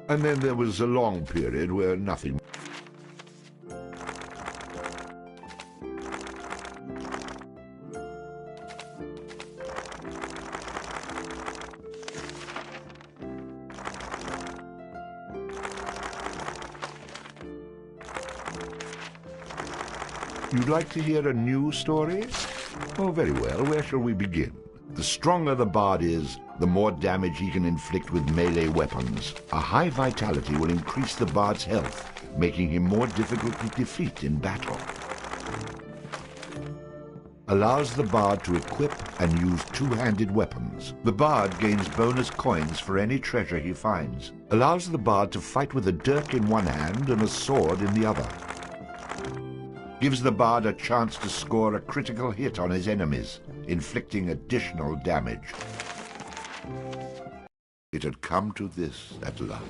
And then there was a long period where nothing. You'd like to hear a new story? Oh, very well. Where shall we begin? The stronger the bard is, the more damage he can inflict with melee weapons. A high vitality will increase the bard's health, making him more difficult to defeat in battle. Allows the bard to equip and use two-handed weapons. The bard gains bonus coins for any treasure he finds. Allows the bard to fight with a dirk in one hand and a sword in the other. Gives the bard a chance to score a critical hit on his enemies, inflicting additional damage. It had come to this at last.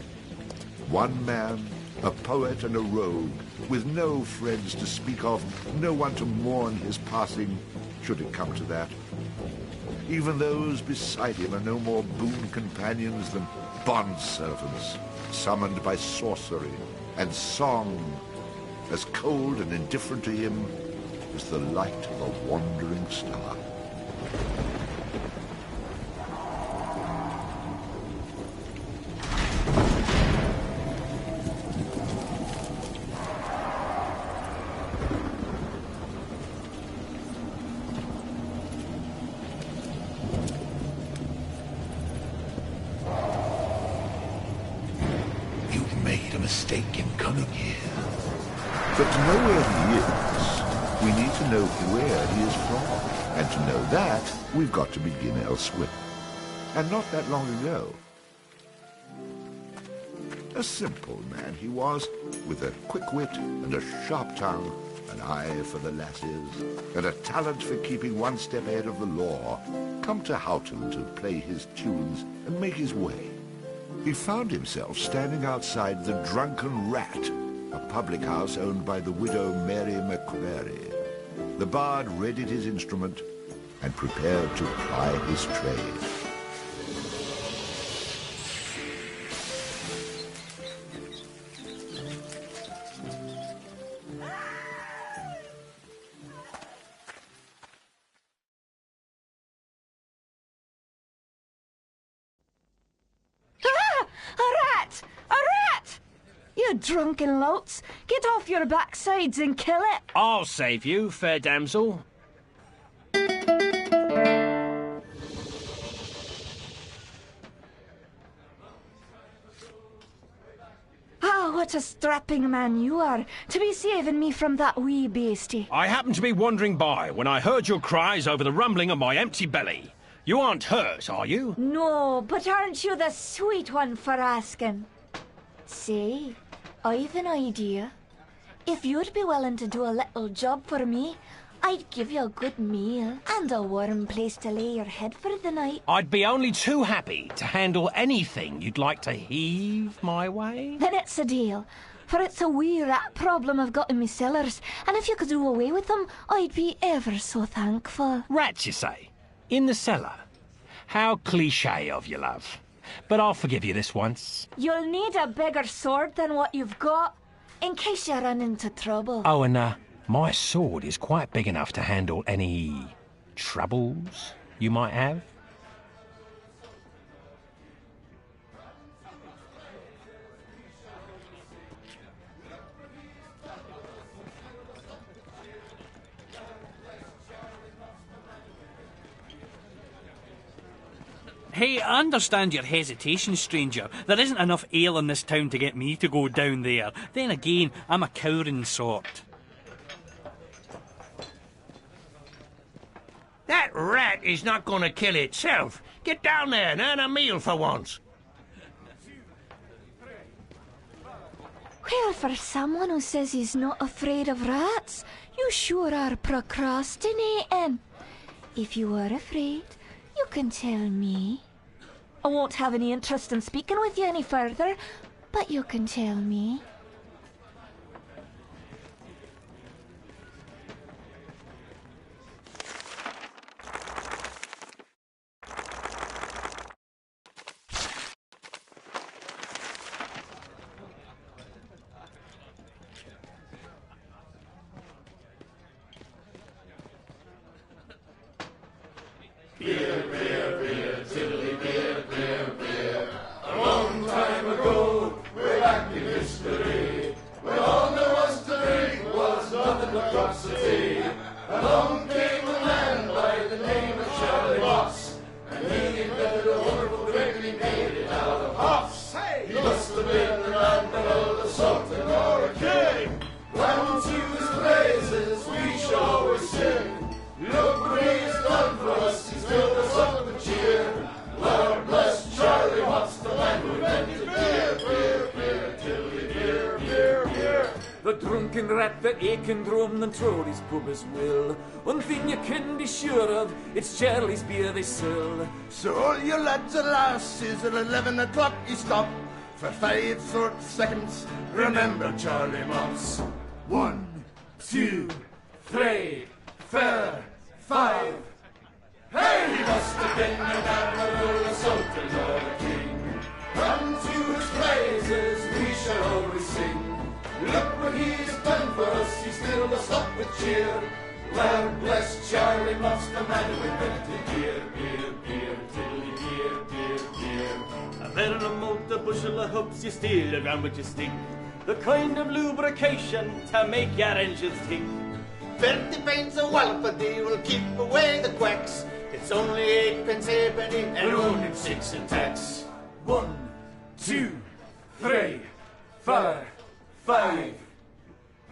One man, a poet and a rogue, with no friends to speak of, no one to mourn his passing, should it come to that. Even those beside him are no more boon companions than bond-servants, summoned by sorcery and song, as cold and indifferent to him as the light of a wandering star. You've made a mistake in coming here. But to know where he is, we need to know where he is from. And to know that, we've got to begin elsewhere. And not that long ago. A simple man he was, with a quick wit and a sharp tongue, an eye for the lasses, and a talent for keeping one step ahead of the law, come to Houghton to play his tunes and make his way. He found himself standing outside the Drunken Rat, a public house owned by the widow Mary McQuarrie. The bard readied his instrument and prepared to ply his trade. Drunken louts, get off your backsides and kill it. I'll save you, fair damsel. Ah, what a strapping man you are, to be saving me from that wee beastie. I happened to be wandering by when I heard your cries over the rumbling of my empty belly. You aren't hurt, are you? No, but aren't you the sweet one for asking? Say, I've an idea. If you'd be willing to do a little job for me, I'd give you a good meal and a warm place to lay your head for the night. I'd be only too happy to handle anything you'd like to heave my way. Then it's a deal, for it's a wee rat problem I've got in me cellars, and if you could do away with them, I'd be ever so thankful. Rats, you say? In the cellar? How cliché of you, love. But I'll forgive you this once. You'll need a bigger sword than what you've got, in case you run into trouble. Oh, and my sword is quite big enough to handle any troubles you might have. Hey, I understand your hesitation, stranger. There isn't enough ale in this town to get me to go down there. Then again, I'm a cowering sort. That rat is not going to kill itself. Get down there and earn a meal for once. Well, for someone who says he's not afraid of rats, you sure are procrastinating. If you are afraid, you can tell me. I won't have any interest in speaking with you any further, but you can tell me. sultan or a king. Unto his praises we shall always sing. Look what he's done for us, he's filled us up with cheer. Lord bless Charlie Watts, the man who invented beer, beer, beer, tilly, beer, beer, beer. The drunken rat that aching drum and Trolley's pub as well. One thing you can be sure of, it's Charlie's beer they sell. So all you lads and lasses at 11 o'clock you stop for 5 short seconds. Remember Charlie Watts. 1, 2, 3, 4, 5. Hey, he must have been an admiral, a sultan, or a king. Unto his praises we shall always sing. Look what he's done for us, he's filled us up with cheer. Lord bless Charlie Watts, the man who invented beer, beer, beer, tilly, beer, beer, beer. A barrel of malt, a bushel of hoops, you steal around with your stick. The kind of lubrication to make your engines tick. 30 pence a wallop a day will keep away the quacks. It's only 8 pence halfpenny and only 6 in tax. 1, 2, 3, 4, 5.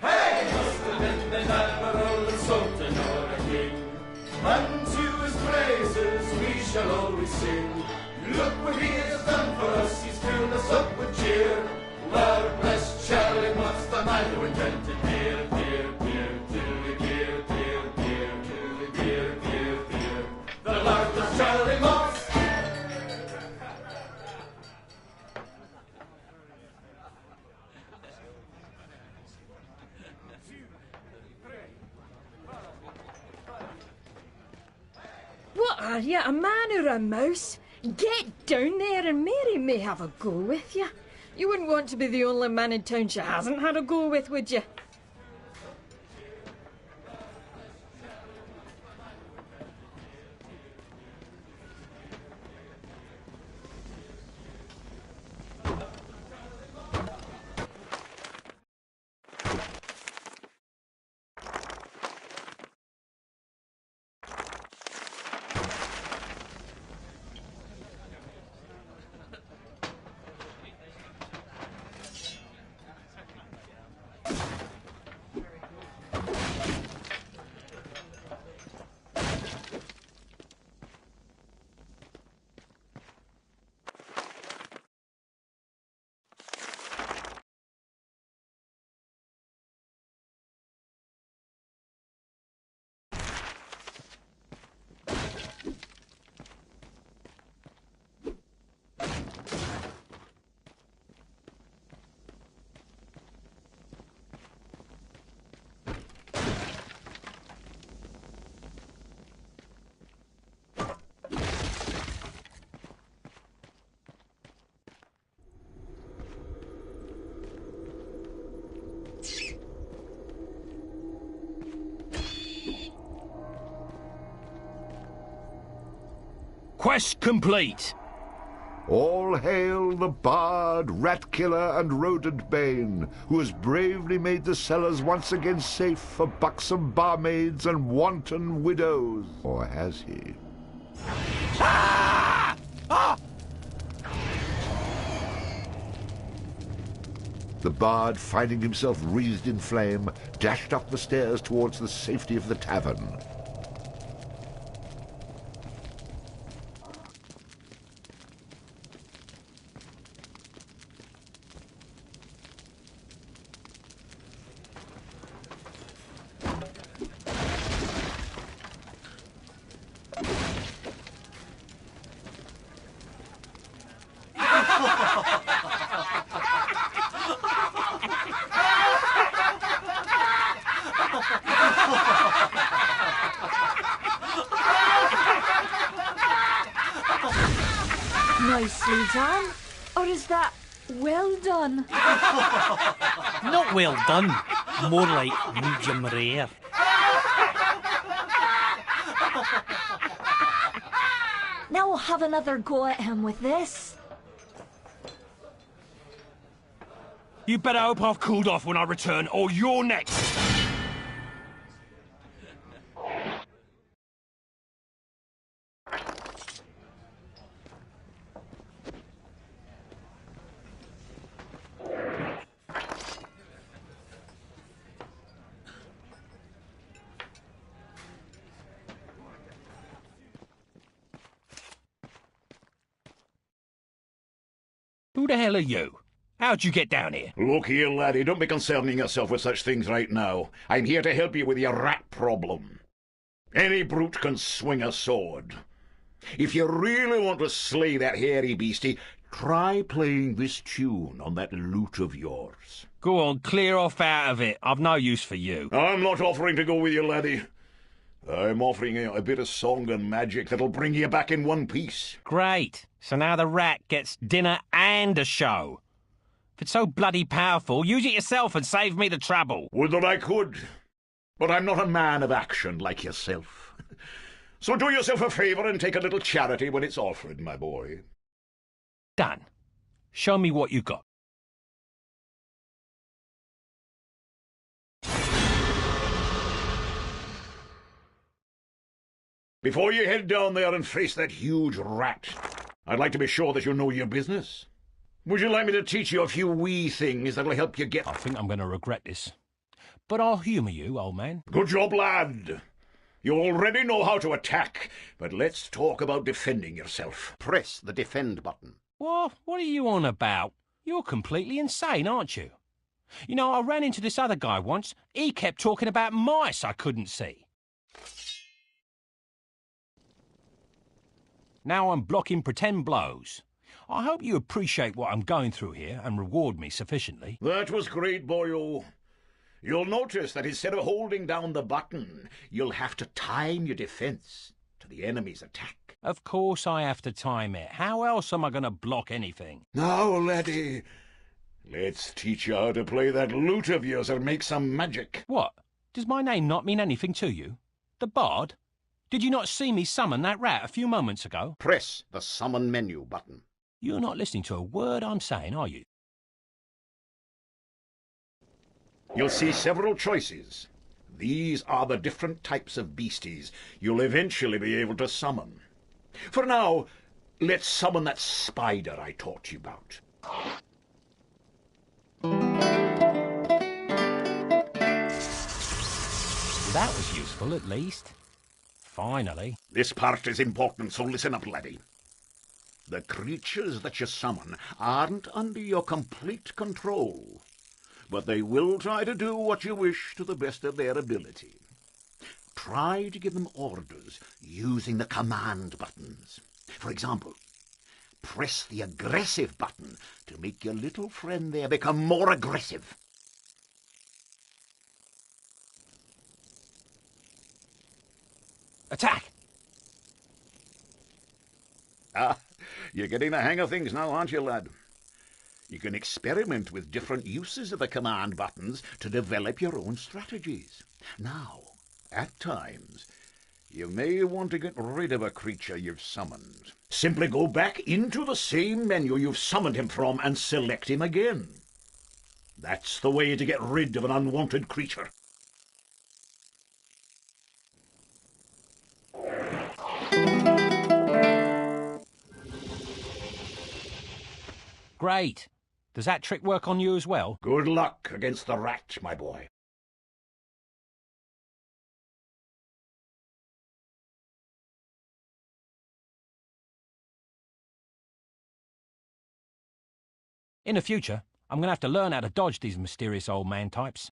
Hey! Must have been an admiral, a sultan, or a king. Unto his praises we shall always sing. Look what he has done for us, he's filled us up with cheer. Lord bless Charlie Watts, the man who invented beer, beer, beer, tilly, beer, beer, beer, tilly, beer, beer, beer. The Lord bless Charlie Watts. What are you, a man or a mouse? Get down there and Mary may have a go with you. You wouldn't want to be the only man in town she hasn't had a go with, would you? Quest complete. All hail the bard, rat killer, and rodent bane, who has bravely made the cellars once again safe for buxom barmaids and wanton widows. Or has he? Ah! Ah! The bard, finding himself wreathed in flame, dashed up the stairs towards the safety of the tavern. Nicely done. Or is that well done? Not well done. More like medium rare. Now we'll have another go at him with this. You better hope I've cooled off when I return, or you're next. the hell are you? How'd you get down here? Look here, laddie, don't be concerning yourself with such things right now. I'm here to help you with your rat problem. Any brute can swing a sword. If you really want to slay that hairy beastie, try playing this tune on that lute of yours. Go on, clear off out of it. I've no use for you. I'm not offering to go with you, laddie. I'm offering you a bit of song and magic that'll bring you back in one piece. Great. So now the rat gets dinner and a show. If it's so bloody powerful, use it yourself and save me the trouble. Would that I could. But I'm not a man of action like yourself. So do yourself a favour and take a little charity when it's offered, my boy. Done. Show me what you got. Before you head down there and face that huge rat, I'd like to be sure that you know your business. Would you like me to teach you a few wee things that'll help you get... I think I'm going to regret this. But I'll humour you, old man. Good job, lad. You already know how to attack, but let's talk about defending yourself. Press the defend button. What are you on about? You're completely insane, aren't you? You know, I ran into this other guy once. He kept talking about mice I couldn't see. Now I'm blocking pretend blows. I hope you appreciate what I'm going through here and reward me sufficiently. That was great, boyo. You'll notice that instead of holding down the button, you'll have to time your defense to the enemy's attack. Of course I have to time it. How else am I going to block anything? Now, laddie, let's teach you how to play that lute of yours and make some magic. What? Does my name not mean anything to you? The Bard? Did you not see me summon that rat a few moments ago? Press the summon menu button. You're not listening to a word I'm saying, are you? You'll see several choices. These are the different types of beasties you'll eventually be able to summon. For now, let's summon that spider I taught you about. That was useful, at least. Finally. This part is important, so listen up, laddie. The creatures that you summon aren't under your complete control, but they will try to do what you wish to the best of their ability. Try to give them orders using the command buttons. For example, press the aggressive button to make your little friend there become more aggressive. Attack! Ah, you're getting the hang of things now, aren't you, lad? You can experiment with different uses of the command buttons to develop your own strategies. Now, at times, you may want to get rid of a creature you've summoned. Simply go back into the same menu you've summoned him from and select him again. That's the way to get rid of an unwanted creature. Great. Does that trick work on you as well? Good luck against the rat, my boy. In the future, I'm going to have to learn how to dodge these mysterious old man types.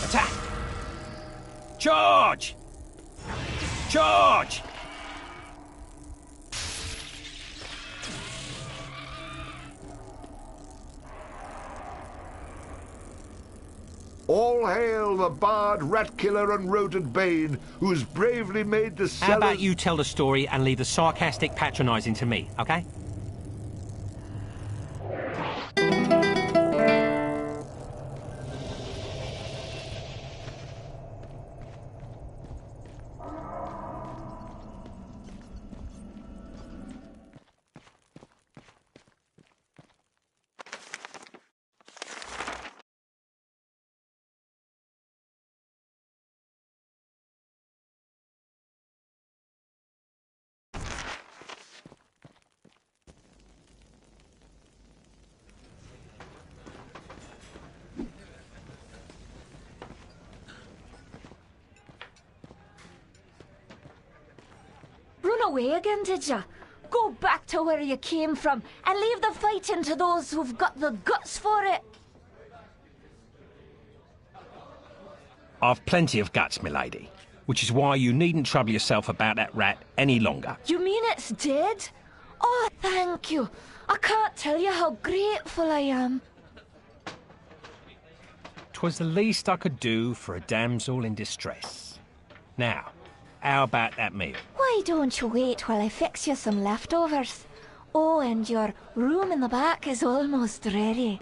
Attack! Charge! Charge! All hail the bard, rat killer, and rodent bane, who's bravely made the cellar... How about you tell the story and leave the sarcastic patronising to me, okay? away again, did ya? Go back to where you came from and leave the fighting to those who've got the guts for it. I've plenty of guts, milady, which is why you needn't trouble yourself about that rat any longer. You mean it's dead? Oh, thank you. I can't tell you how grateful I am. 'Twas the least I could do for a damsel in distress. Now, how about that meal? Why don't you wait while I fix you some leftovers? Oh, and your room in the back is almost ready.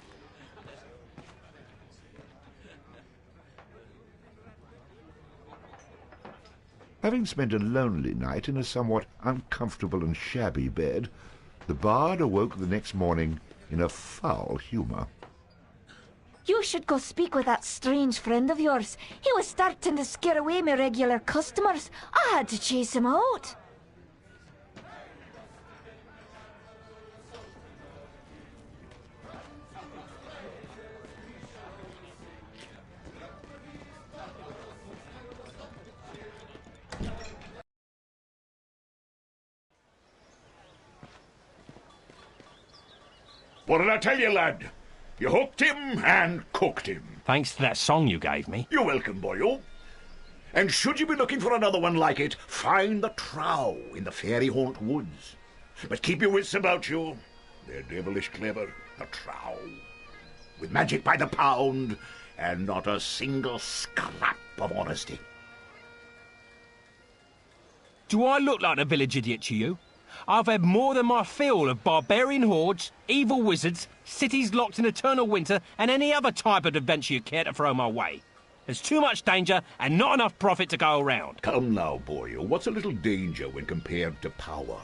Having spent a lonely night in a somewhat uncomfortable and shabby bed, the bard awoke the next morning in a foul humour. You should go speak with that strange friend of yours. He was starting to scare away my regular customers. I had to chase him out. What did I tell you, lad? You hooked him and cooked him. Thanks to that song you gave me. You're welcome, boyo. And should you be looking for another one like it, find the trow in the fairy haunt woods. But keep your wits about you. They're devilish clever, the trow. With magic by the pound, and not a single scrap of honesty. Do I look like a village idiot to you? I've had more than my fill of barbarian hordes, evil wizards, cities locked in eternal winter, and any other type of adventure you care to throw my way. There's too much danger and not enough profit to go around. Come now, boyo. What's a little danger when compared to power?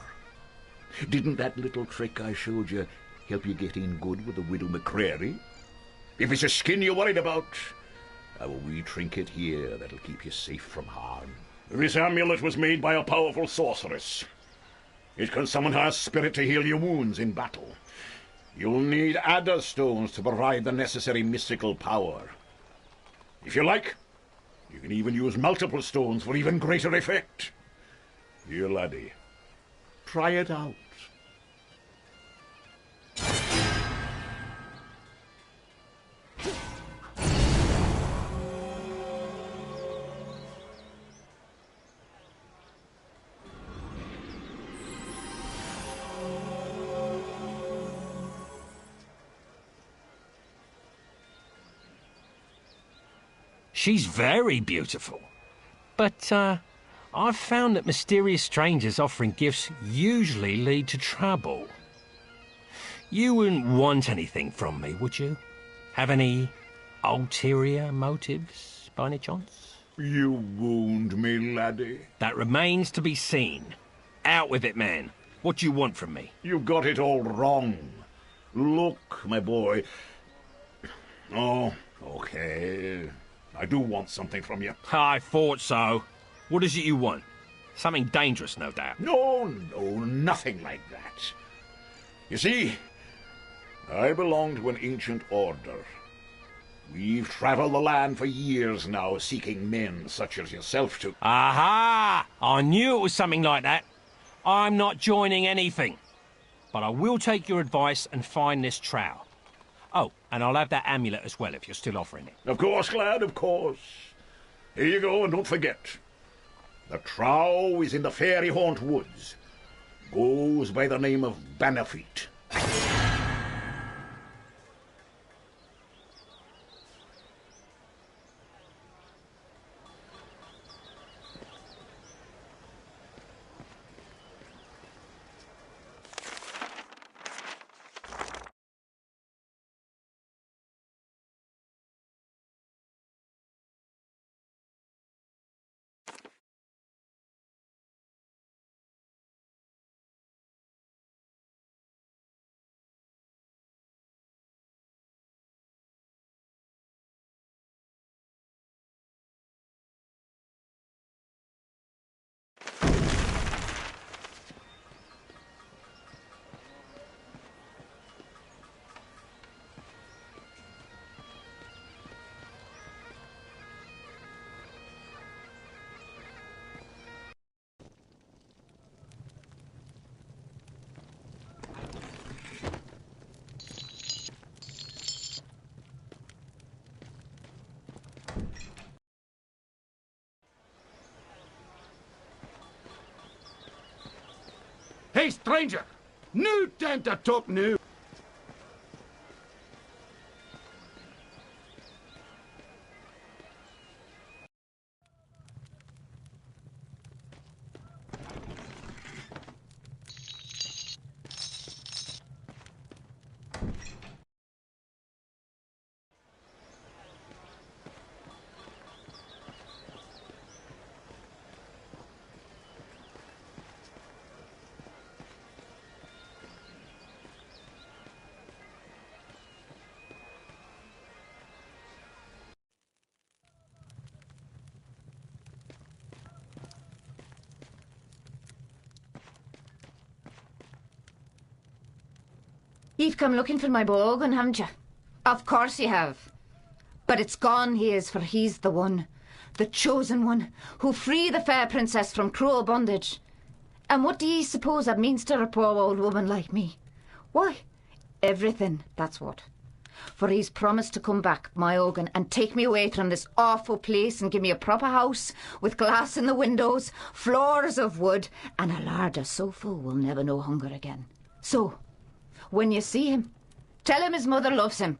Didn't that little trick I showed you help you get in good with the widow McCrary? If it's a skin you're worried about, I have a wee trinket here that'll keep you safe from harm. This amulet was made by a powerful sorceress. It can summon her spirit to heal your wounds in battle. You'll need adder stones to provide the necessary mystical power. If you like, you can even use multiple stones for even greater effect. Here, laddie, try it out. She's very beautiful. But, I've found that mysterious strangers offering gifts usually lead to trouble. You wouldn't want anything from me, would you? Have any ulterior motives, by any chance? You wound me, laddie. That remains to be seen. Out with it, man. What do you want from me? You got it all wrong. Look, my boy. Oh, okay. I do want something from you. I thought so. What is it you want? Something dangerous, no doubt. No, nothing like that. You see, I belong to an ancient order. We've traveled the land for years now, seeking men such as yourself to... Aha! I knew it was something like that. I'm not joining anything. But I will take your advice and find this trowel. Oh, and I'll have that amulet as well if you're still offering it. Of course, lad, of course. Here you go, and don't forget. The trow is in the fairy haunt woods. Goes by the name of Bannerfeet. Hey, stranger! No time to talk now. You've come looking for my bogan, haven't you? Of course you have. But it's gone he is, for he's the one, the chosen one, who free the fair princess from cruel bondage. And what do ye suppose that means to a poor old woman like me? Why, everything, that's what. For he's promised to come back, my Ogan, and take me away from this awful place and give me a proper house with glass in the windows, floors of wood, and a larder so full we'll never know hunger again. So, when you see him, tell him his mother loves him.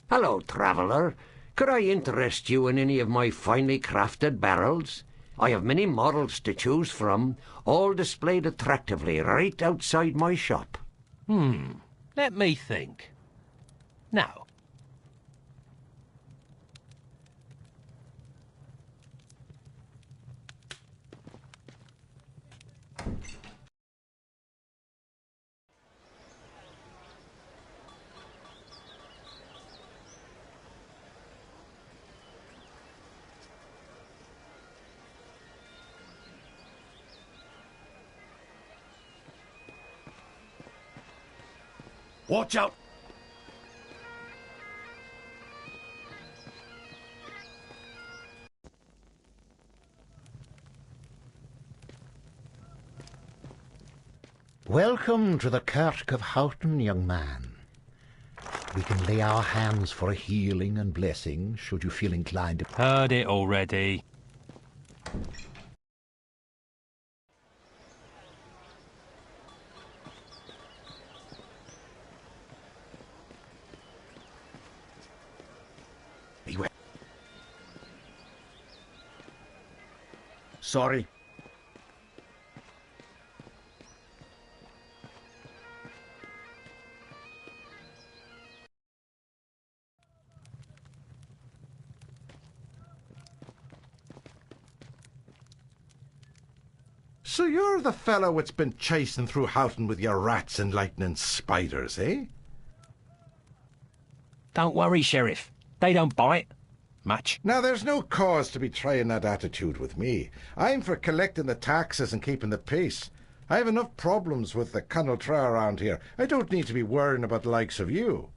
Hello, traveller. Could I interest you in any of my finely crafted barrels? I have many models to choose from, all displayed attractively right outside my shop. Let me think. Now, Watch out! Welcome to the Kirk of Houghton, young man. We can lay our hands for a healing and blessing, should you feel inclined to... heard it already. Sorry. So you're the fellow that's been chasing through Houghton with your rats and lightning spiders, eh? Don't worry, Sheriff. They don't bite much. Now, there's no cause to be trying that attitude with me. I'm for collecting the taxes and keeping the peace. I have enough problems with the Connaltra around here. I don't need to be worrying about the likes of you.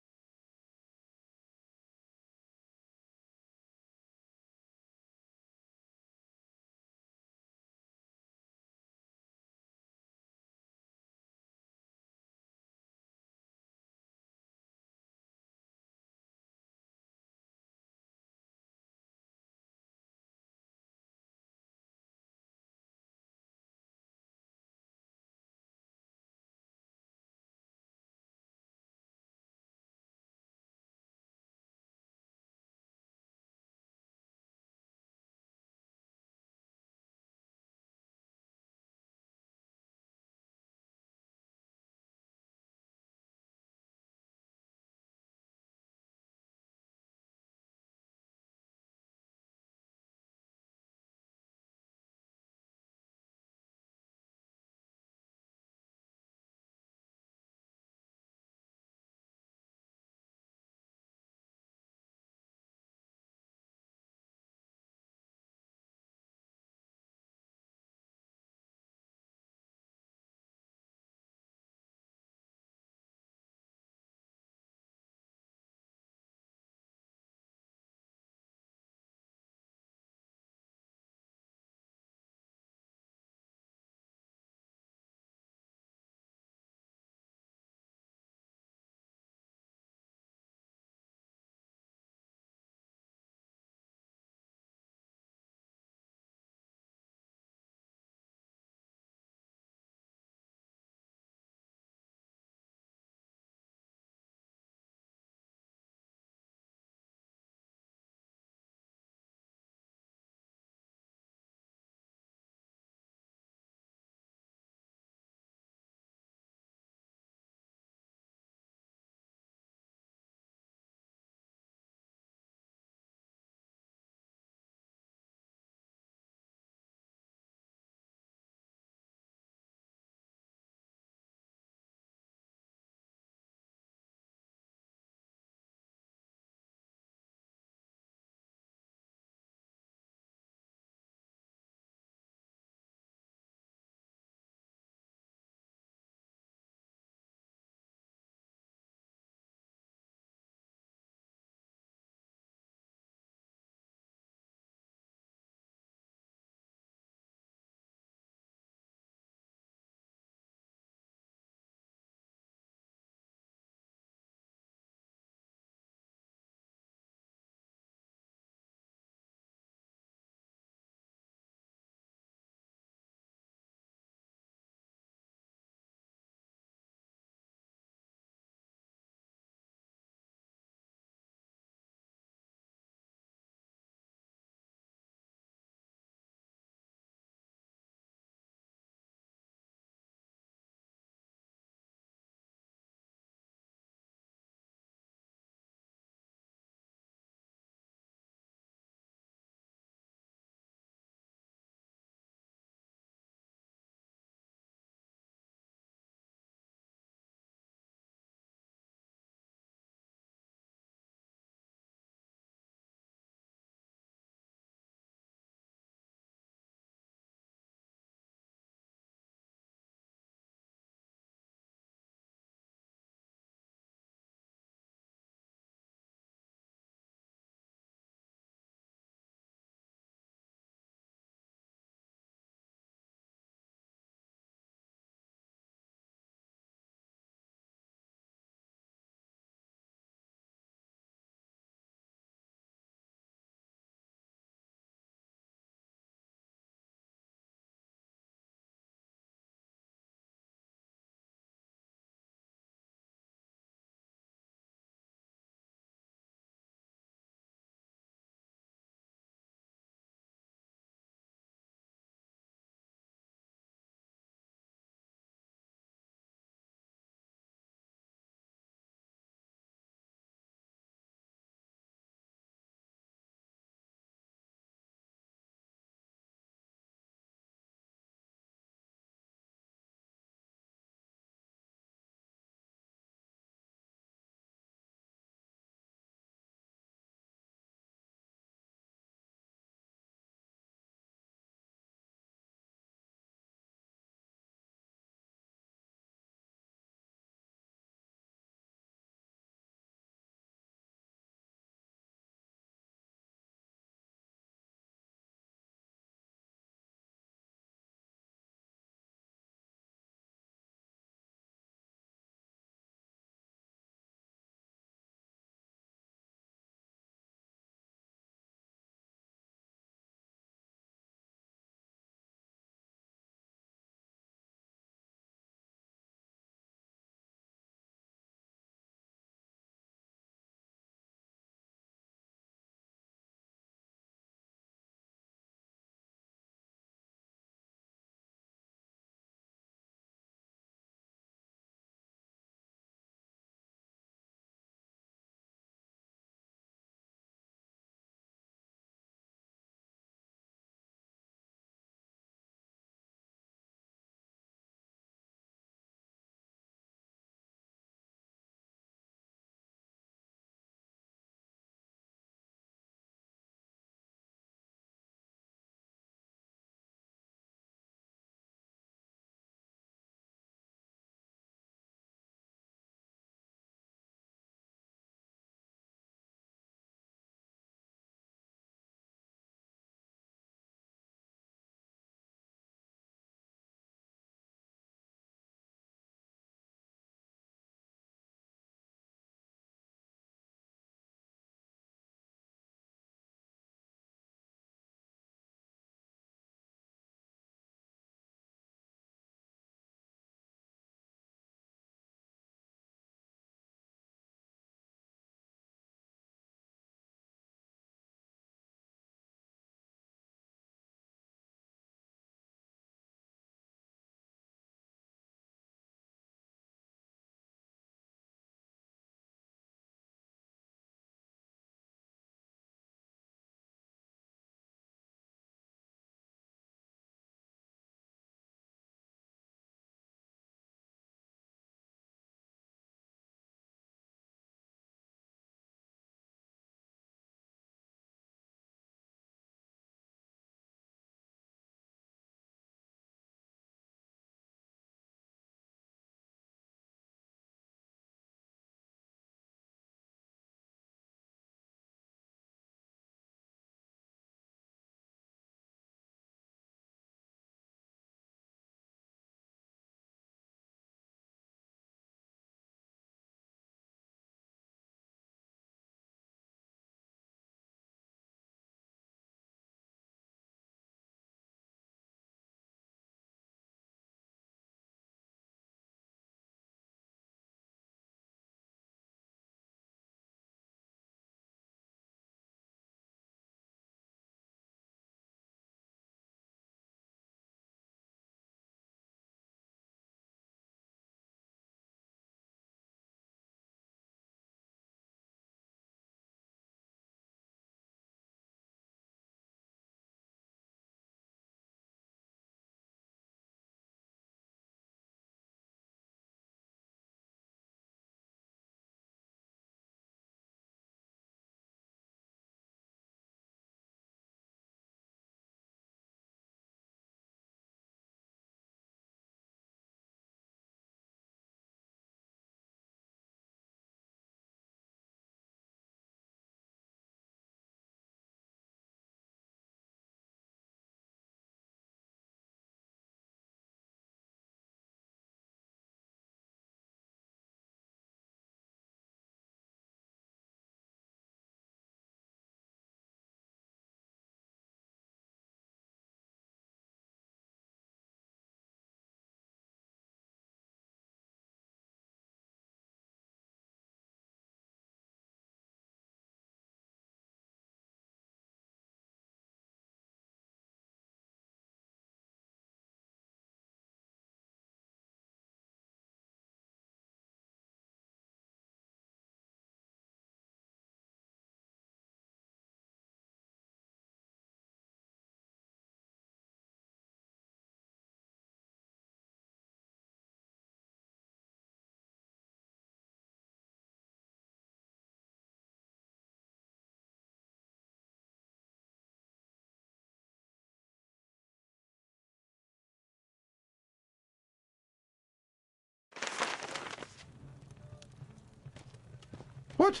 What?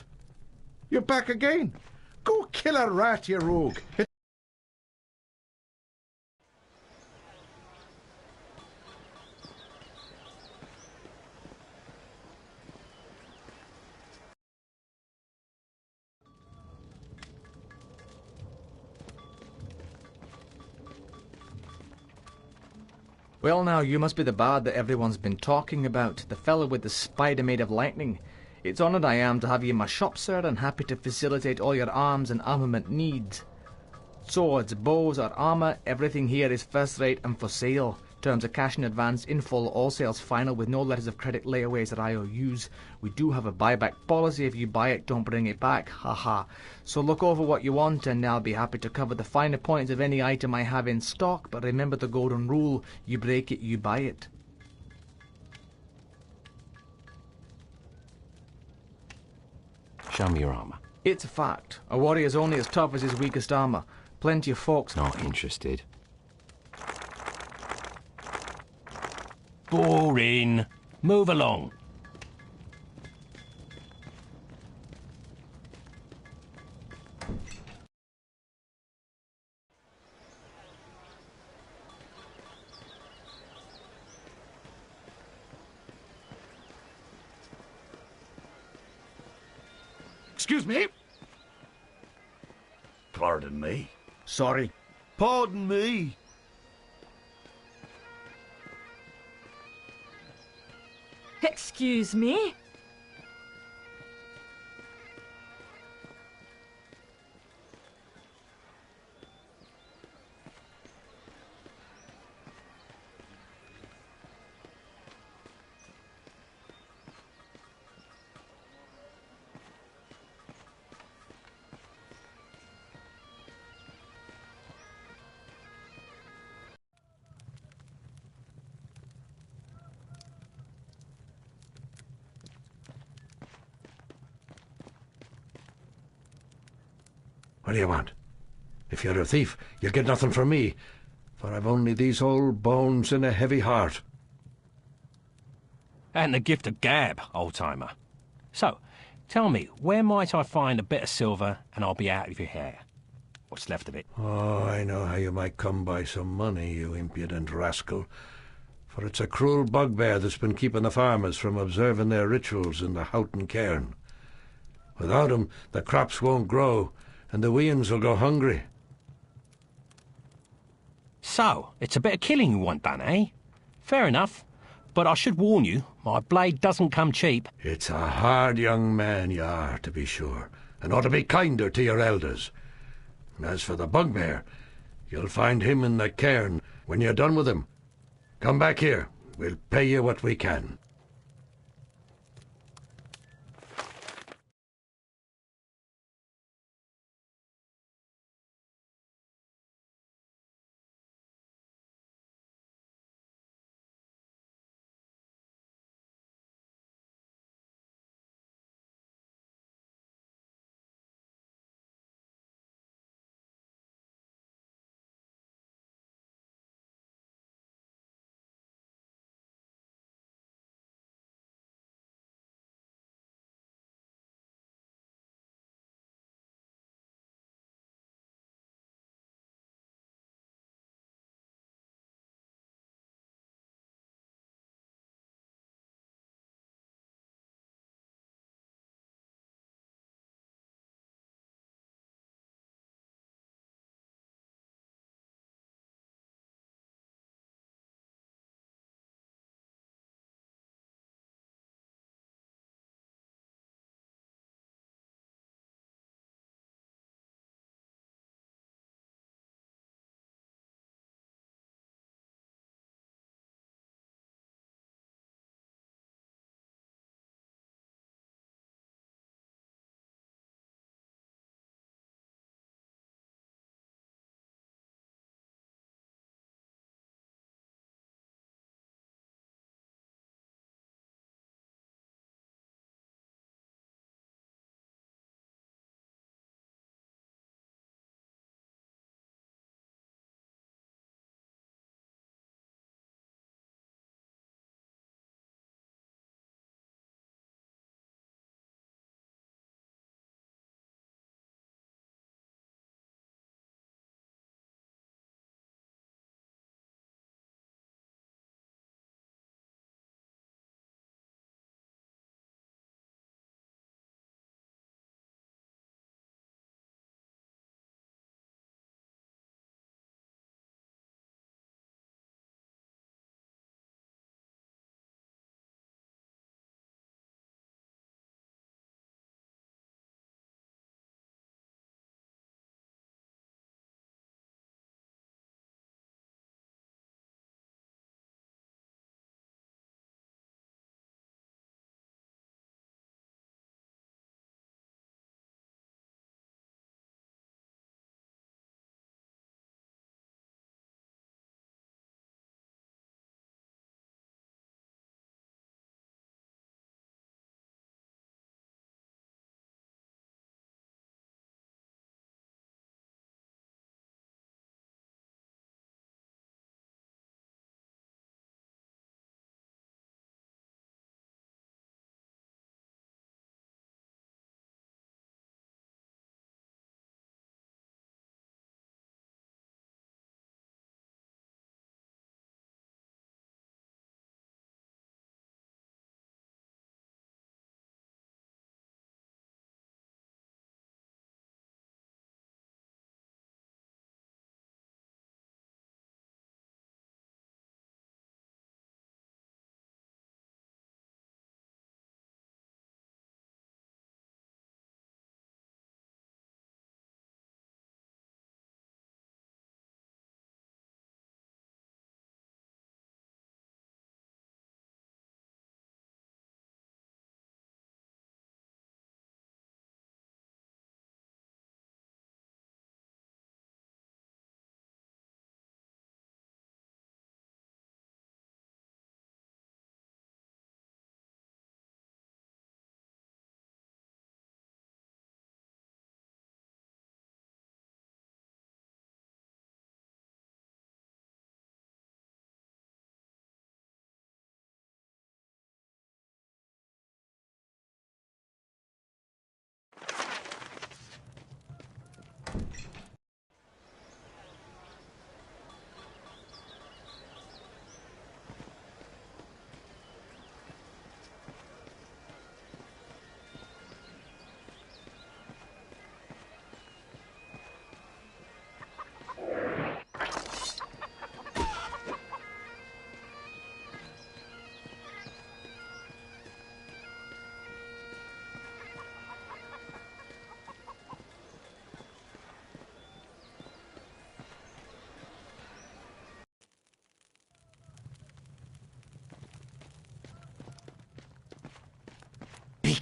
You're back again? Go kill a rat, you rogue. Well now, you must be the bard that everyone's been talking about, the fellow with the spider made of lightning. It's honoured I am to have you in my shop, sir, and happy to facilitate all your arms and armament needs. Swords, bows, or armour, everything here is first rate and for sale. Terms of cash in advance, in full, all sales final, with no letters of credit, layaways, or IOUs. We do have a buyback policy. If you buy it, don't bring it back. Haha. So look over what you want, and I'll be happy to cover the finer points of any item I have in stock. But remember the golden rule: you break it, you buy it. Show me your armour. It's a fact. A warrior's only as tough as his weakest armour. Plenty of folks... Not interested. Boring. Move along. Excuse me. Pardon me. Sorry. Pardon me. Excuse me? What do you want? If you're a thief, you'll get nothing from me, for I've only these old bones and a heavy heart. And the gift of gab, old-timer. So, tell me, where might I find a bit of silver and I'll be out of your hair? What's left of it? Oh, I know how you might come by some money, you impudent rascal. For it's a cruel bugbear that's been keeping the farmers from observing their rituals in the Houghton cairn. Without him, the crops won't grow, and the weans will go hungry. So, it's a bit of killing you want done, eh? Fair enough. But I should warn you, my blade doesn't come cheap. It's a hard young man you are, to be sure, and ought to be kinder to your elders. And as for the bugbear, you'll find him in the cairn when you're done with him. Come back here. We'll pay you what we can.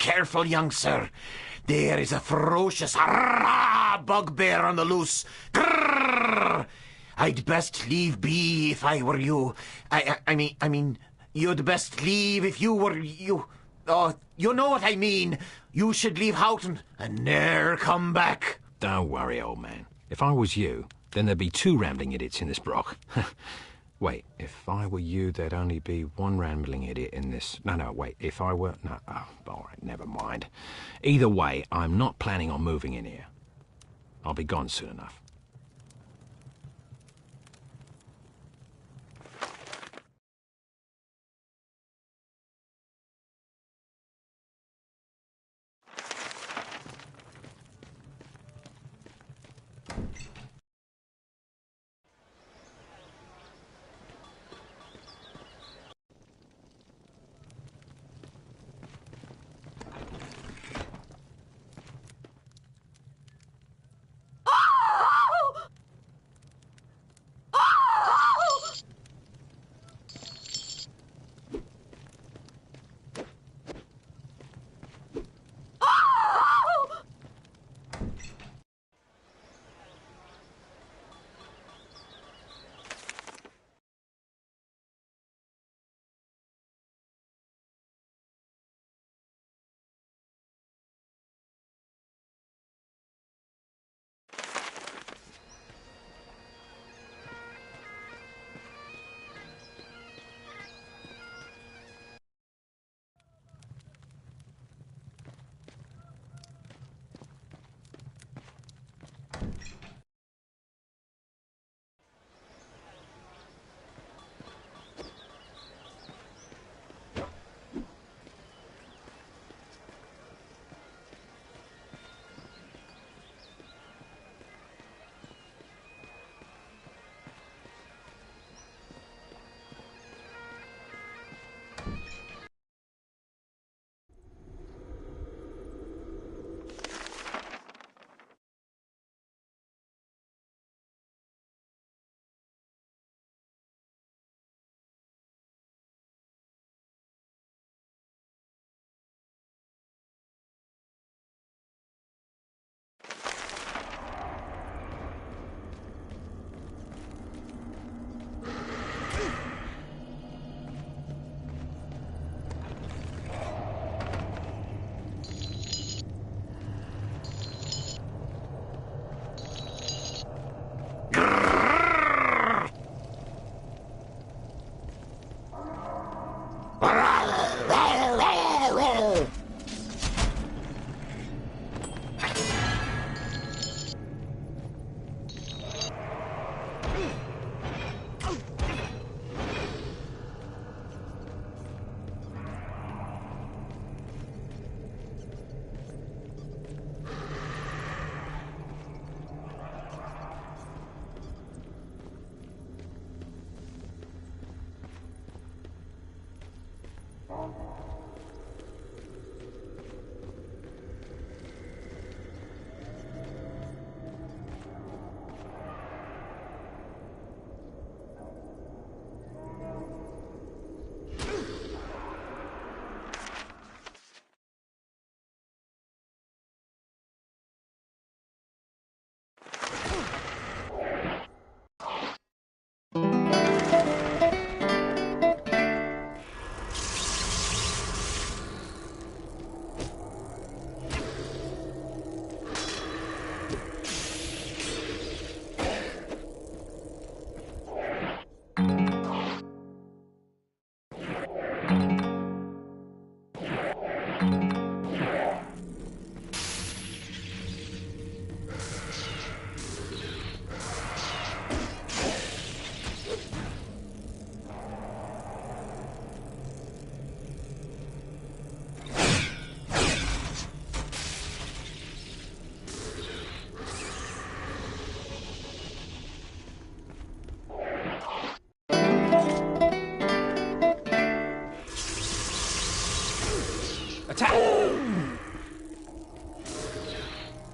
careful, young sir. There is a ferocious bugbear on the loose. Grrr! I'd best leave be if I were you. I mean, you'd best leave if you were you. Oh, you know what I mean. You should leave Houghton and ne'er come back. Don't worry, old man. If I was you, then there'd be 2 rambling idiots in this broch. Wait, if I were you, there'd only be 1 rambling idiot in this... No, wait, if I were... No, oh, all right, never mind. Either way, I'm not planning on moving in here. I'll be gone soon enough.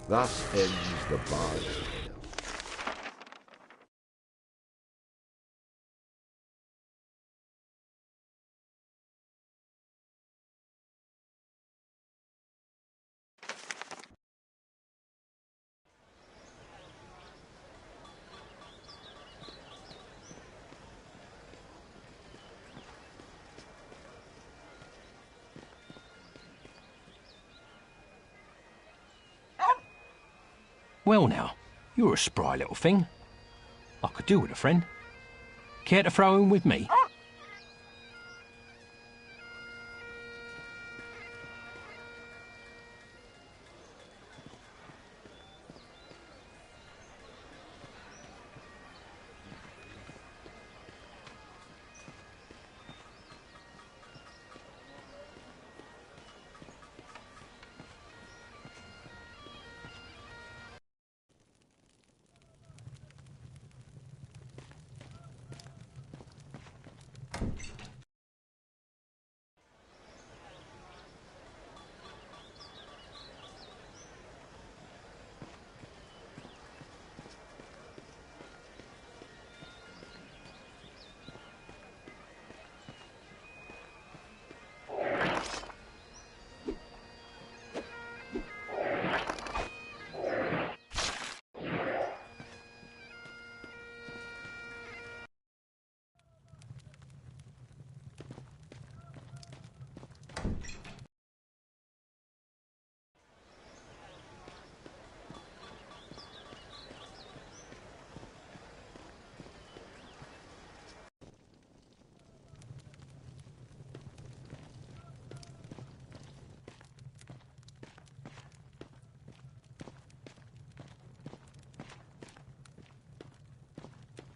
Thus ends the bard's Well now, you're a spry little thing. I could do with a friend. Care to throw in with me?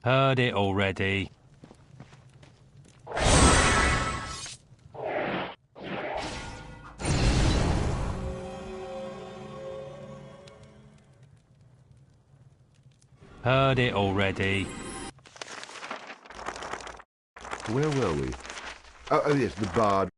Heard it already. Heard it already. Where were we? Oh, yes, the bard.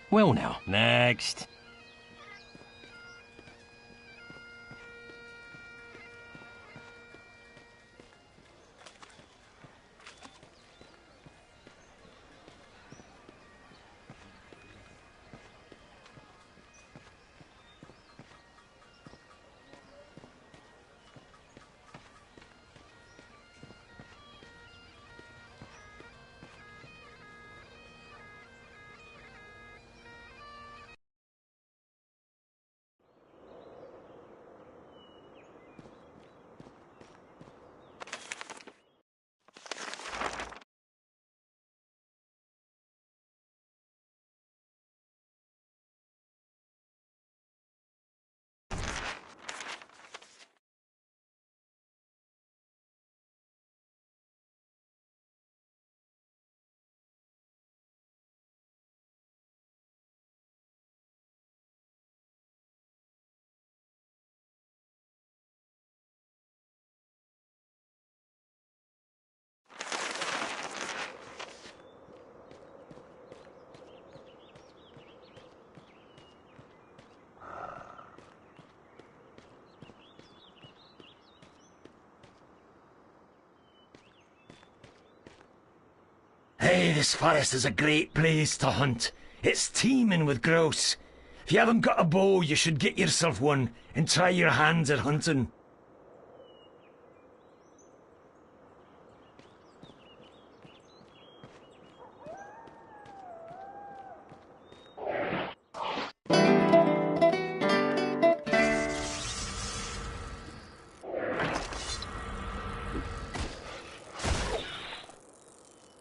Well now, next. Hey, this forest is a great place to hunt. It's teeming with grouse. If you haven't got a bow, you should get yourself one and try your hands at hunting.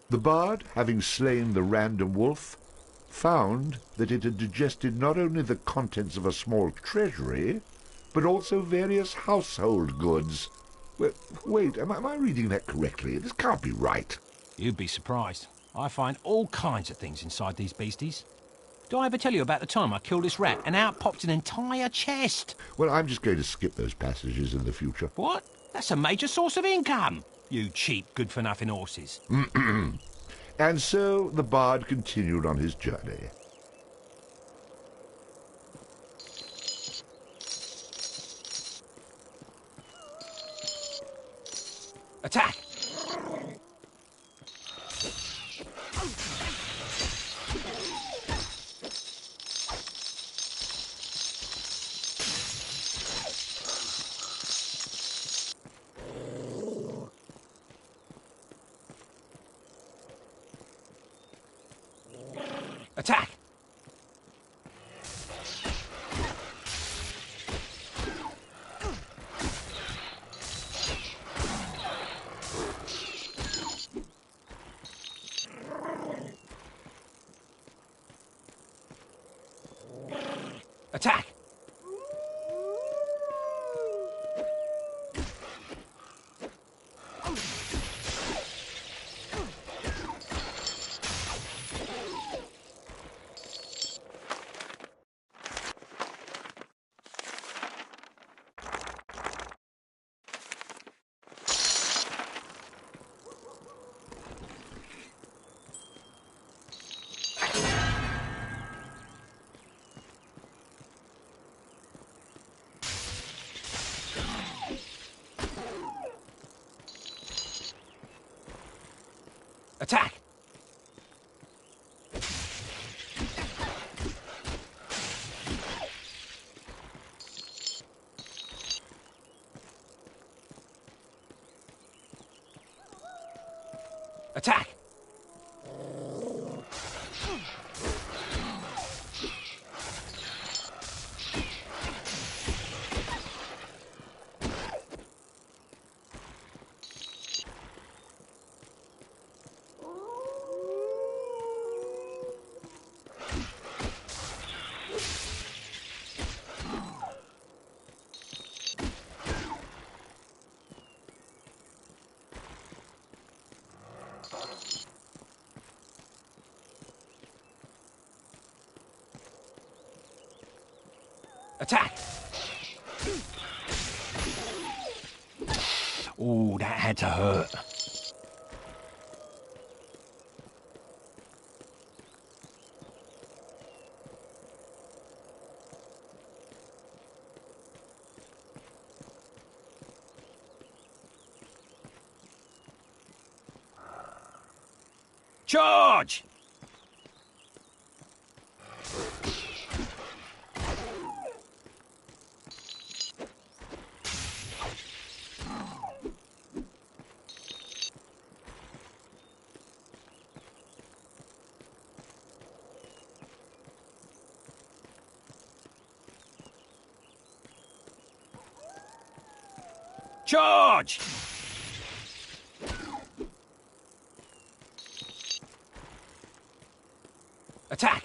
The bard, having slain the random wolf, found that it had digested not only the contents of a small treasury, but also various household goods. Wait, am I reading that correctly? This can't be right. You'd be surprised. I find all kinds of things inside these beasties. Did I ever tell you about the time I killed this rat and out popped an entire chest? Well, I'm just going to skip those passages in the future. What? That's a major source of income. You cheap, good-for-nothing horses. And so the bard continued on his journey. Attack! Attack! Attack! Attack! Attack! Attack! Ooh, that had to hurt. Charge! Charge! Attack!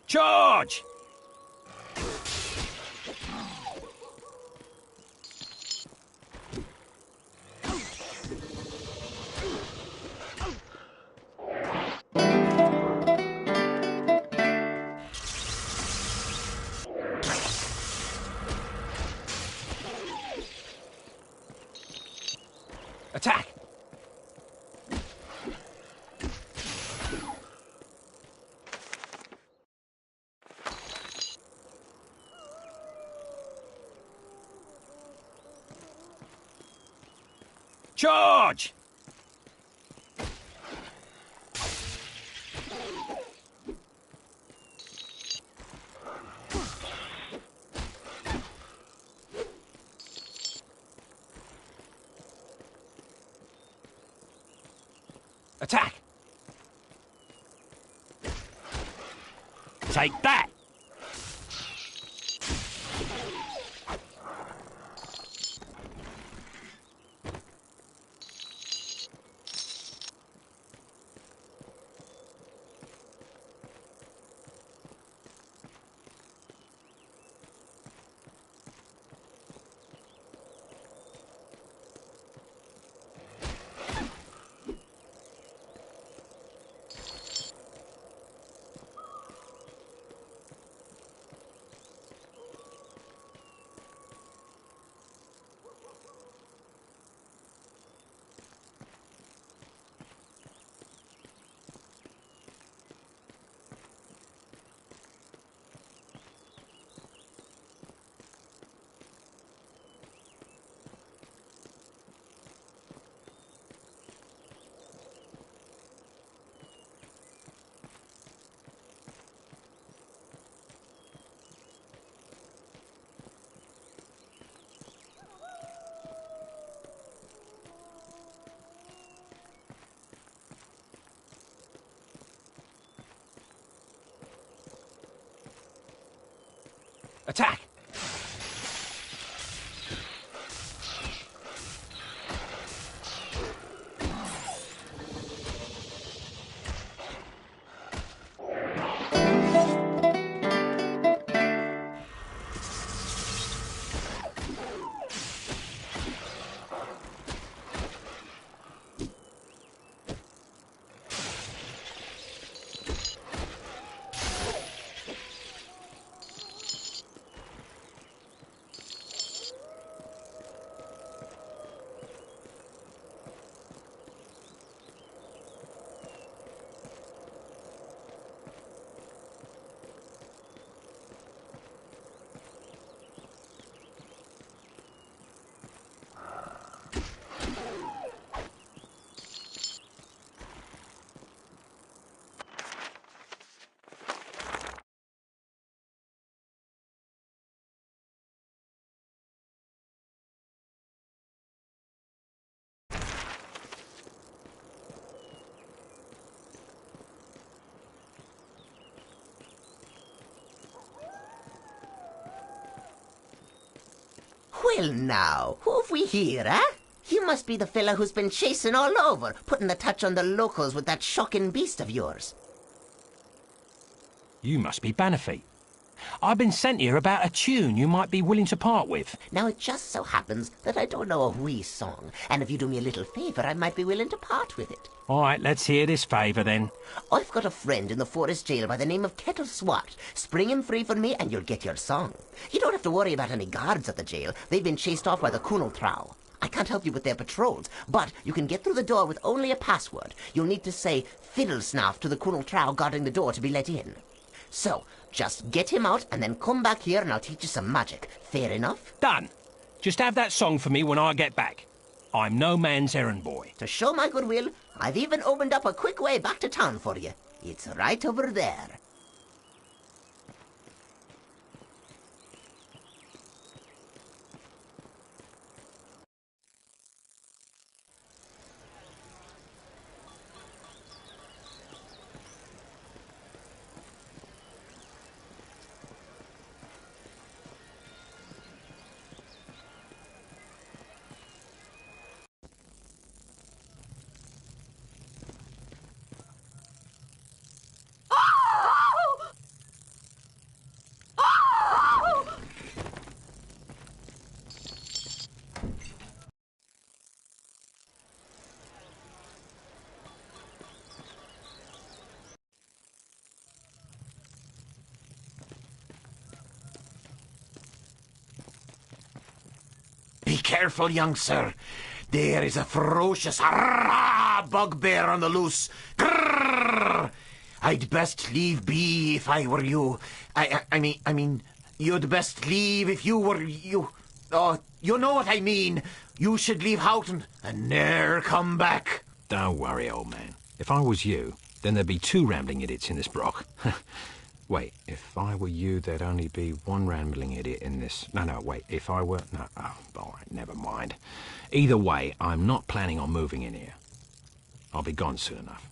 Charge! Attack! Charge! Attack! Take that! Attack! Well now, who have we here, eh? You must be the fella who's been chasing all over, putting the touch on the locals with that shocking beast of yours. You must be Bannerfeet. I've been sent here about a tune you might be willing to part with. Now it just so happens that I don't know a wee song, and if you do me a little favour, I might be willing to part with it. All right, let's hear this favour then. I've got a friend in the forest jail by the name of Kettle Swat. Spring him free for me and you'll get your song. You don't have to worry about any guards at the jail. They've been chased off by the Kunal Trow. I can't help you with their patrols, but you can get through the door with only a password. You'll need to say fiddle snaff to the Kunal Trow guarding the door to be let in. So, just get him out and then come back here and I'll teach you some magic. Fair enough? Done. Just have that song for me when I get back. I'm no man's errand boy. To show my goodwill, I've even opened up a quick way back to town for you. It's right over there. Be careful, young sir. There is a ferocious bugbear on the loose. Grrr! I'd best leave be if I were you. I mean, you'd best leave if you were you. Oh, you know what I mean. You should leave Houghton and ne'er come back. Don't worry, old man. If I was you, then there'd be 2 rambling idiots in this brock. Wait, if I were you, there'd only be 1 rambling idiot in this. No, wait, if I were... No, oh, all right, never mind. Either way, I'm not planning on moving in here. I'll be gone soon enough.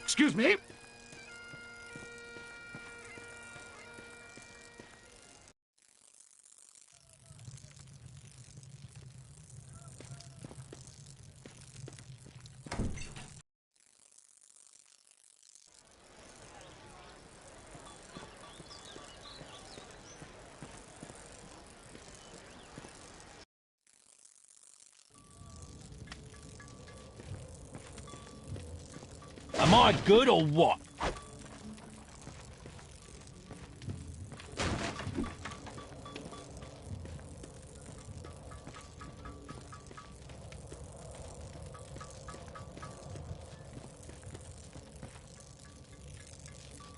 Excuse me. Am I good or what?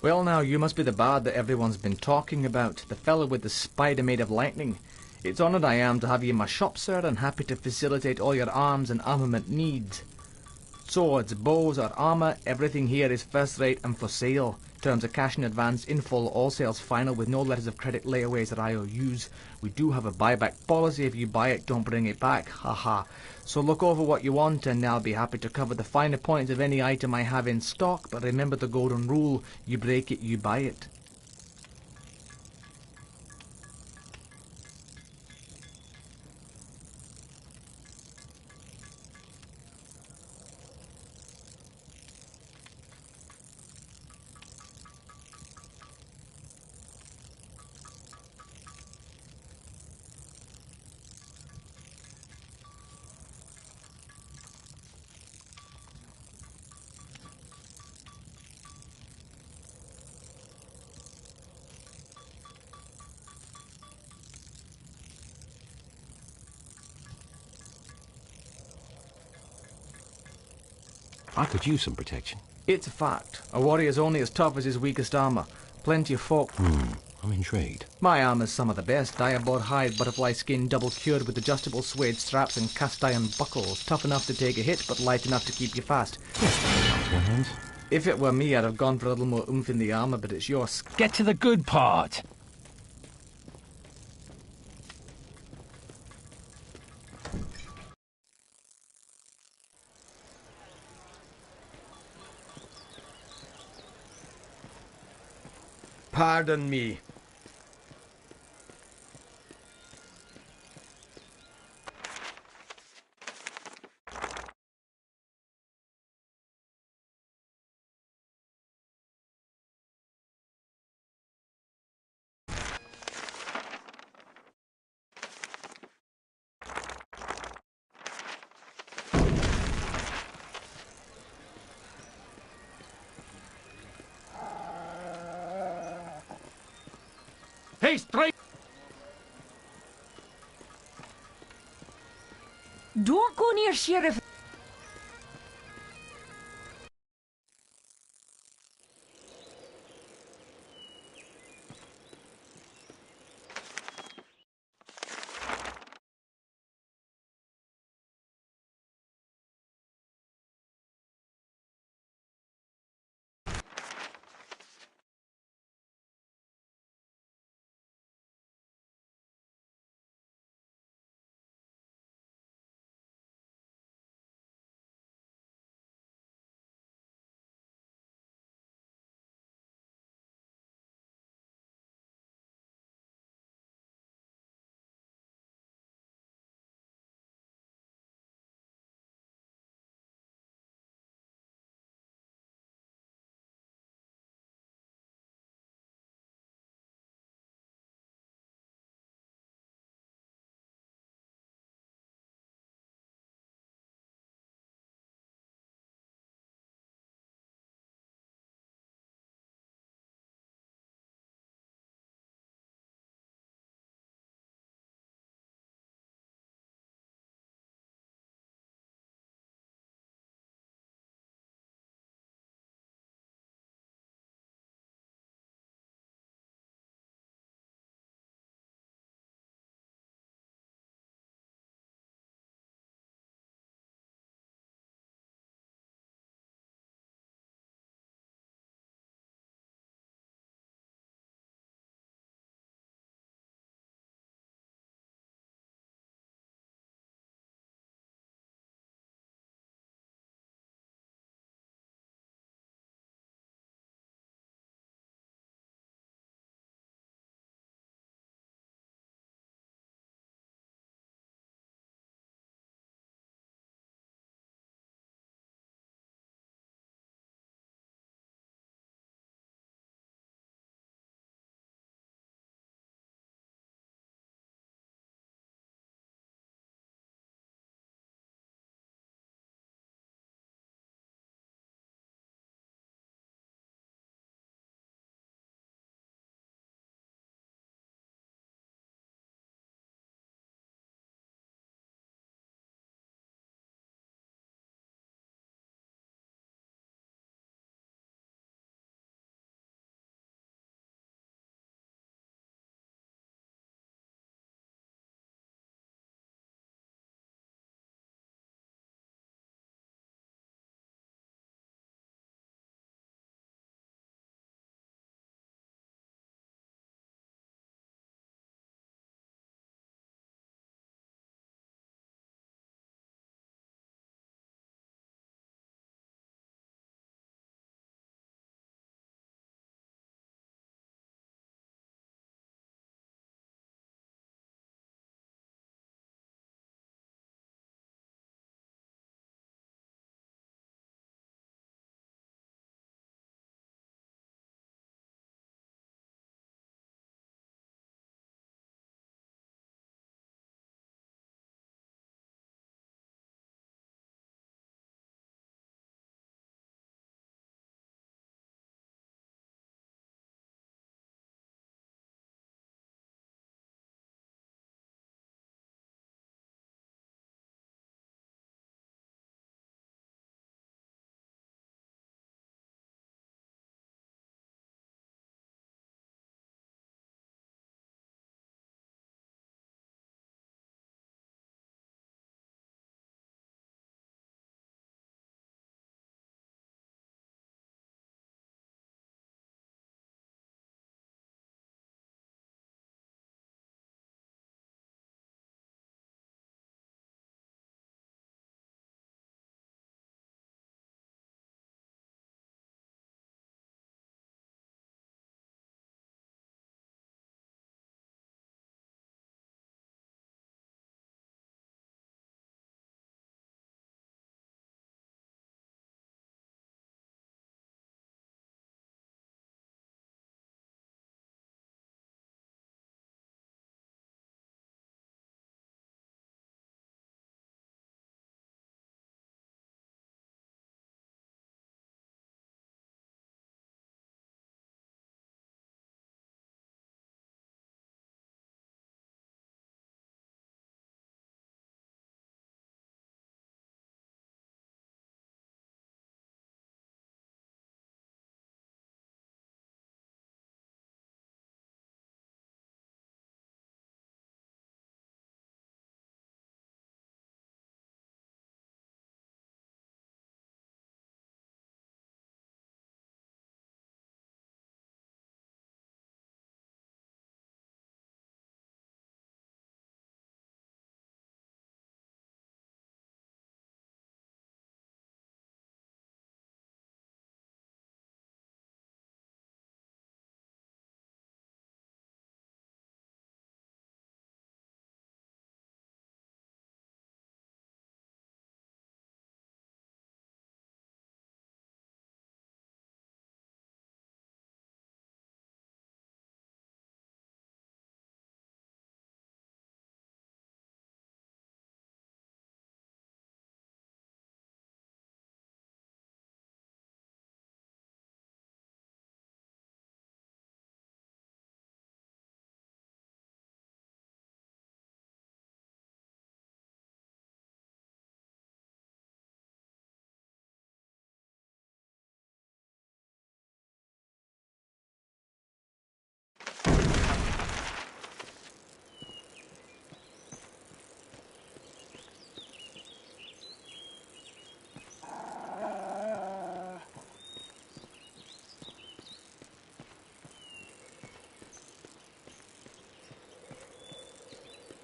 Well now, you must be the bard that everyone's been talking about. The fellow with the spider made of lightning. It's honoured I am to have you in my shop, sir, and happy to facilitate all your arms and armament needs. Swords, bows, or armour, everything here is first rate and for sale. Terms of cash in advance, in full, all sales final with no letters of credit, layaways, or IOUs. We do have a buyback policy. If you buy it, don't bring it back. Haha. So look over what you want and I'll be happy to cover the finer points of any item I have in stock. But remember the golden rule, you break it, you buy it. I could use some protection. It's a fact. A warrior's only as tough as his weakest armour. Plenty of folk... I'm intrigued. My armour's some of the best. Diabord hide, butterfly skin, double cured with adjustable suede straps and cast iron buckles. Tough enough to take a hit, but light enough to keep you fast. If it were me, I'd have gone for a little more oomph in the armour, but it's yours. Get to the good part. Pardon me. Hey, straight! Don't go near Sheriff.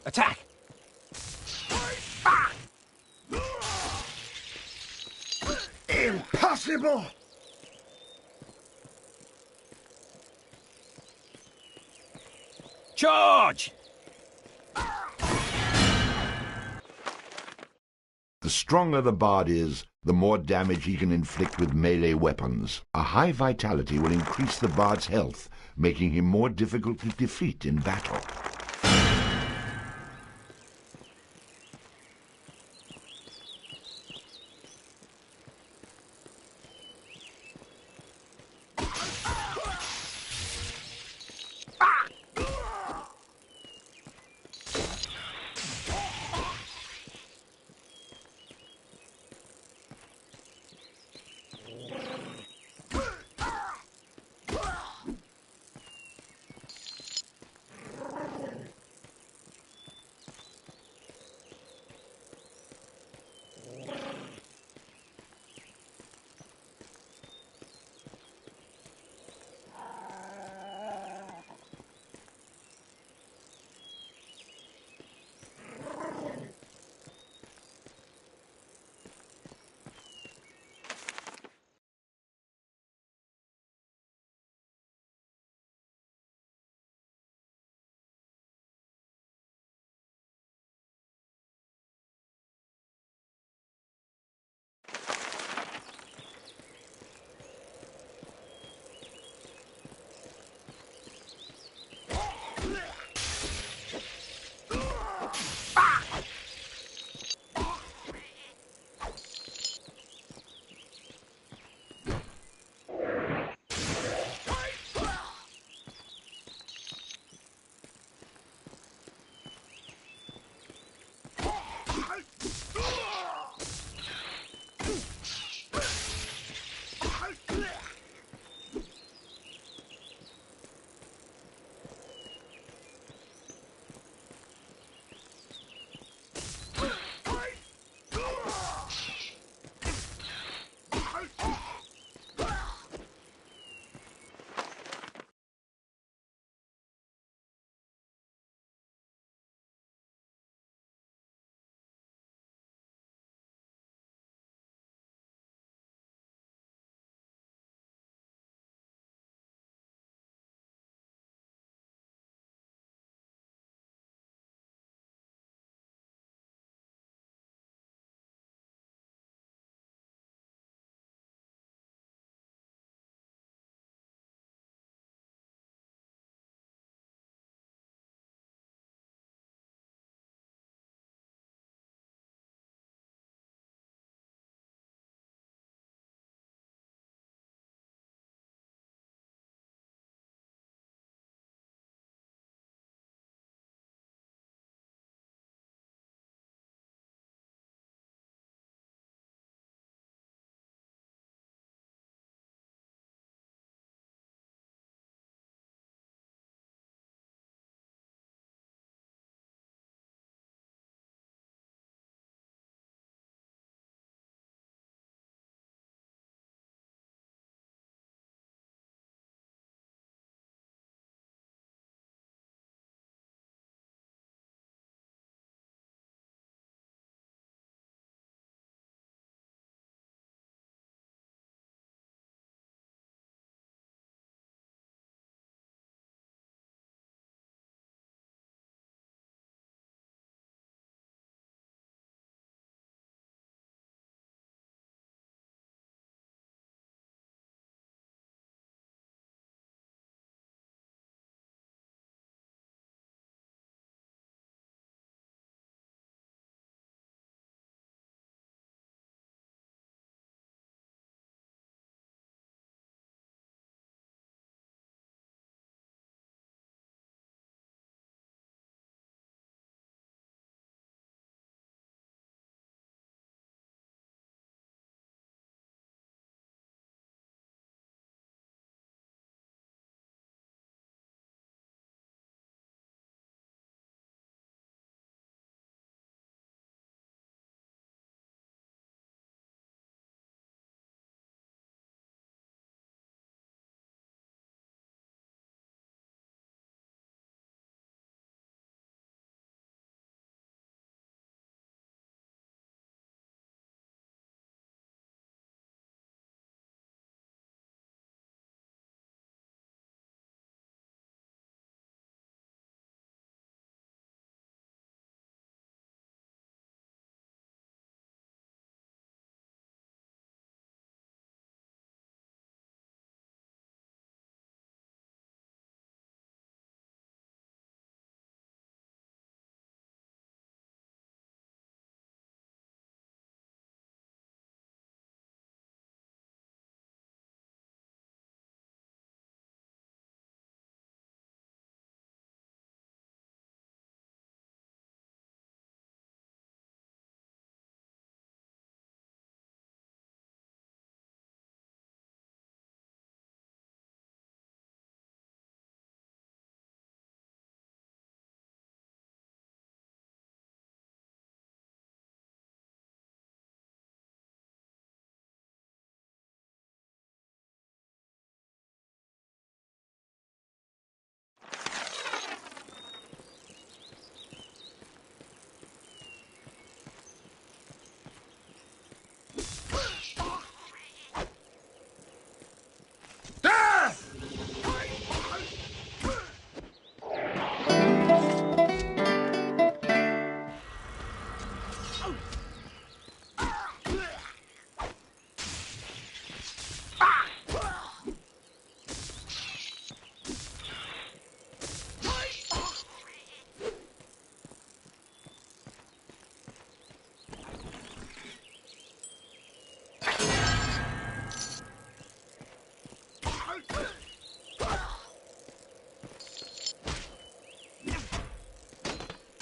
Attack! Impossible! Charge! The stronger the bard is, the more damage he can inflict with melee weapons. A high vitality will increase the bard's health, making him more difficult to defeat in battle.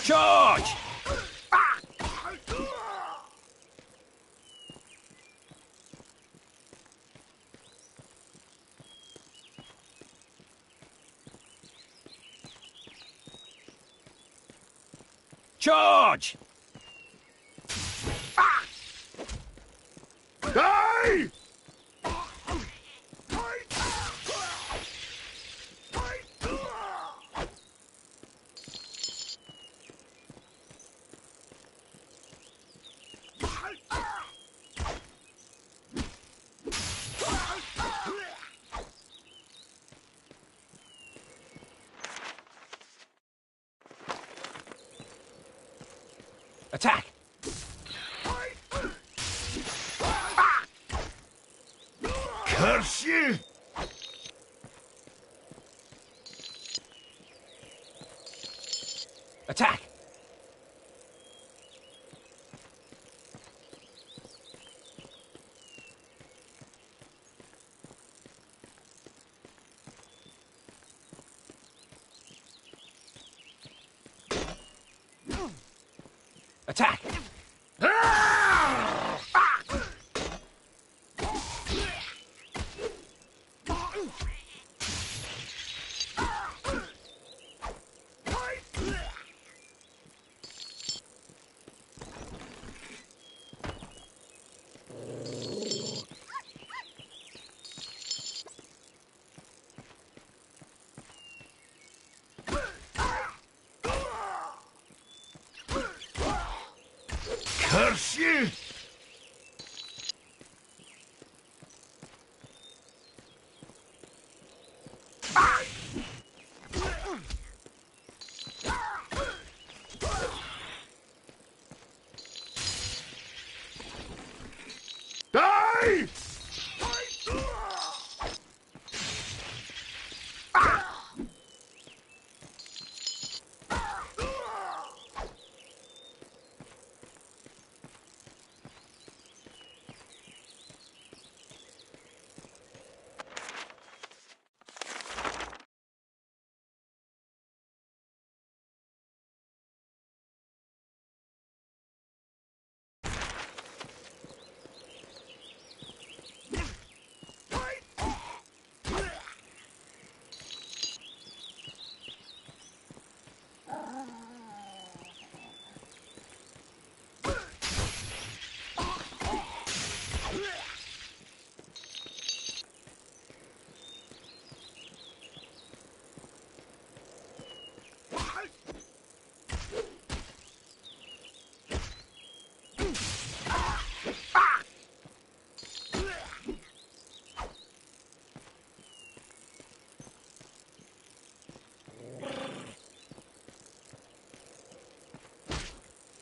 Charge! Charge! Die! Attack! Curse you! Attack! Attack! Curse you! Die!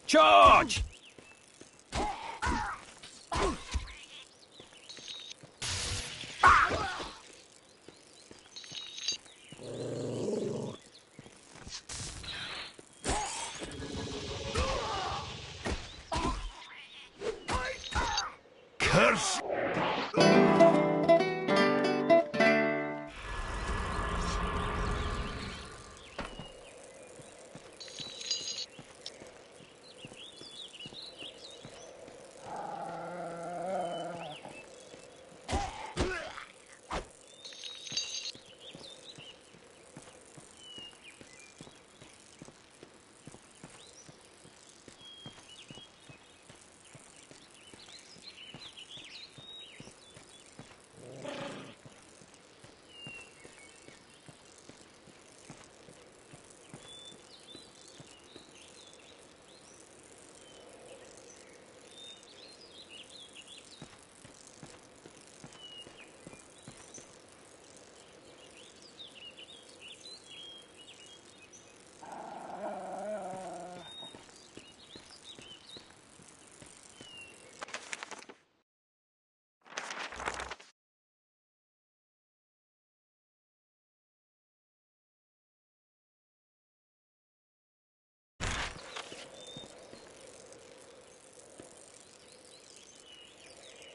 Charge! Curse!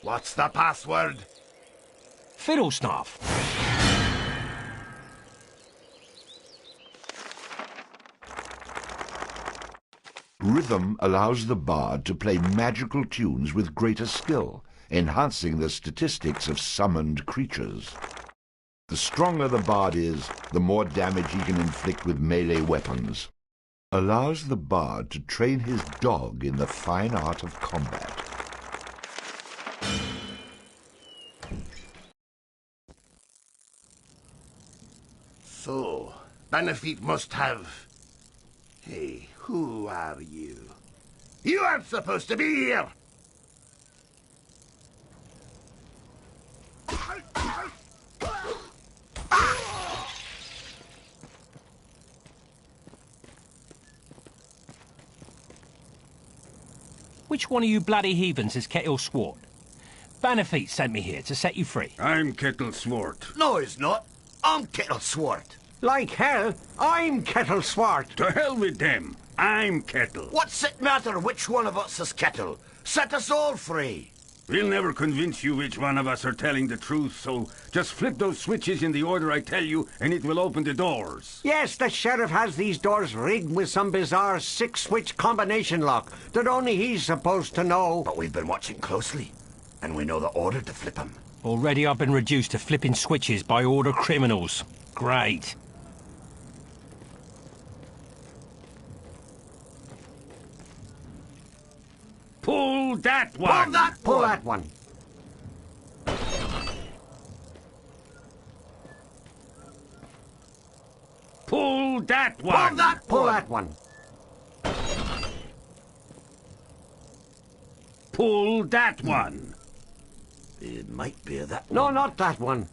What's the password? Fiddlesnuff. Rhythm allows the bard to play magical tunes with greater skill, enhancing the statistics of summoned creatures. The stronger the bard is, the more damage he can inflict with melee weapons. Allows the bard to train his dog in the fine art of combat. So, Benefit must have... Hey, who are you? You aren't supposed to be here! Which one of you bloody heathens is Kettle Swart? Bannerfeet sent me here to set you free. I'm Kettle Swart. No, he's not. I'm Kettle Swart. Like hell, I'm Kettle Swart. To hell with them. I'm Kettle. What's it matter which one of us is Kettle? Set us all free. We'll never convince you which one of us are telling the truth, so just flip those switches in the order I tell you, and it will open the doors. Yes, the sheriff has these doors rigged with some bizarre 6-switch combination lock that only he's supposed to know. But we've been watching closely, and we know the order to flip them. Already I've been reduced to flipping switches by order criminals. Great. Pull that one! Pull that Pull one! that one. Pull that one! Pull that Pull one! that one. Pull that one! It might be that one. No, not that one.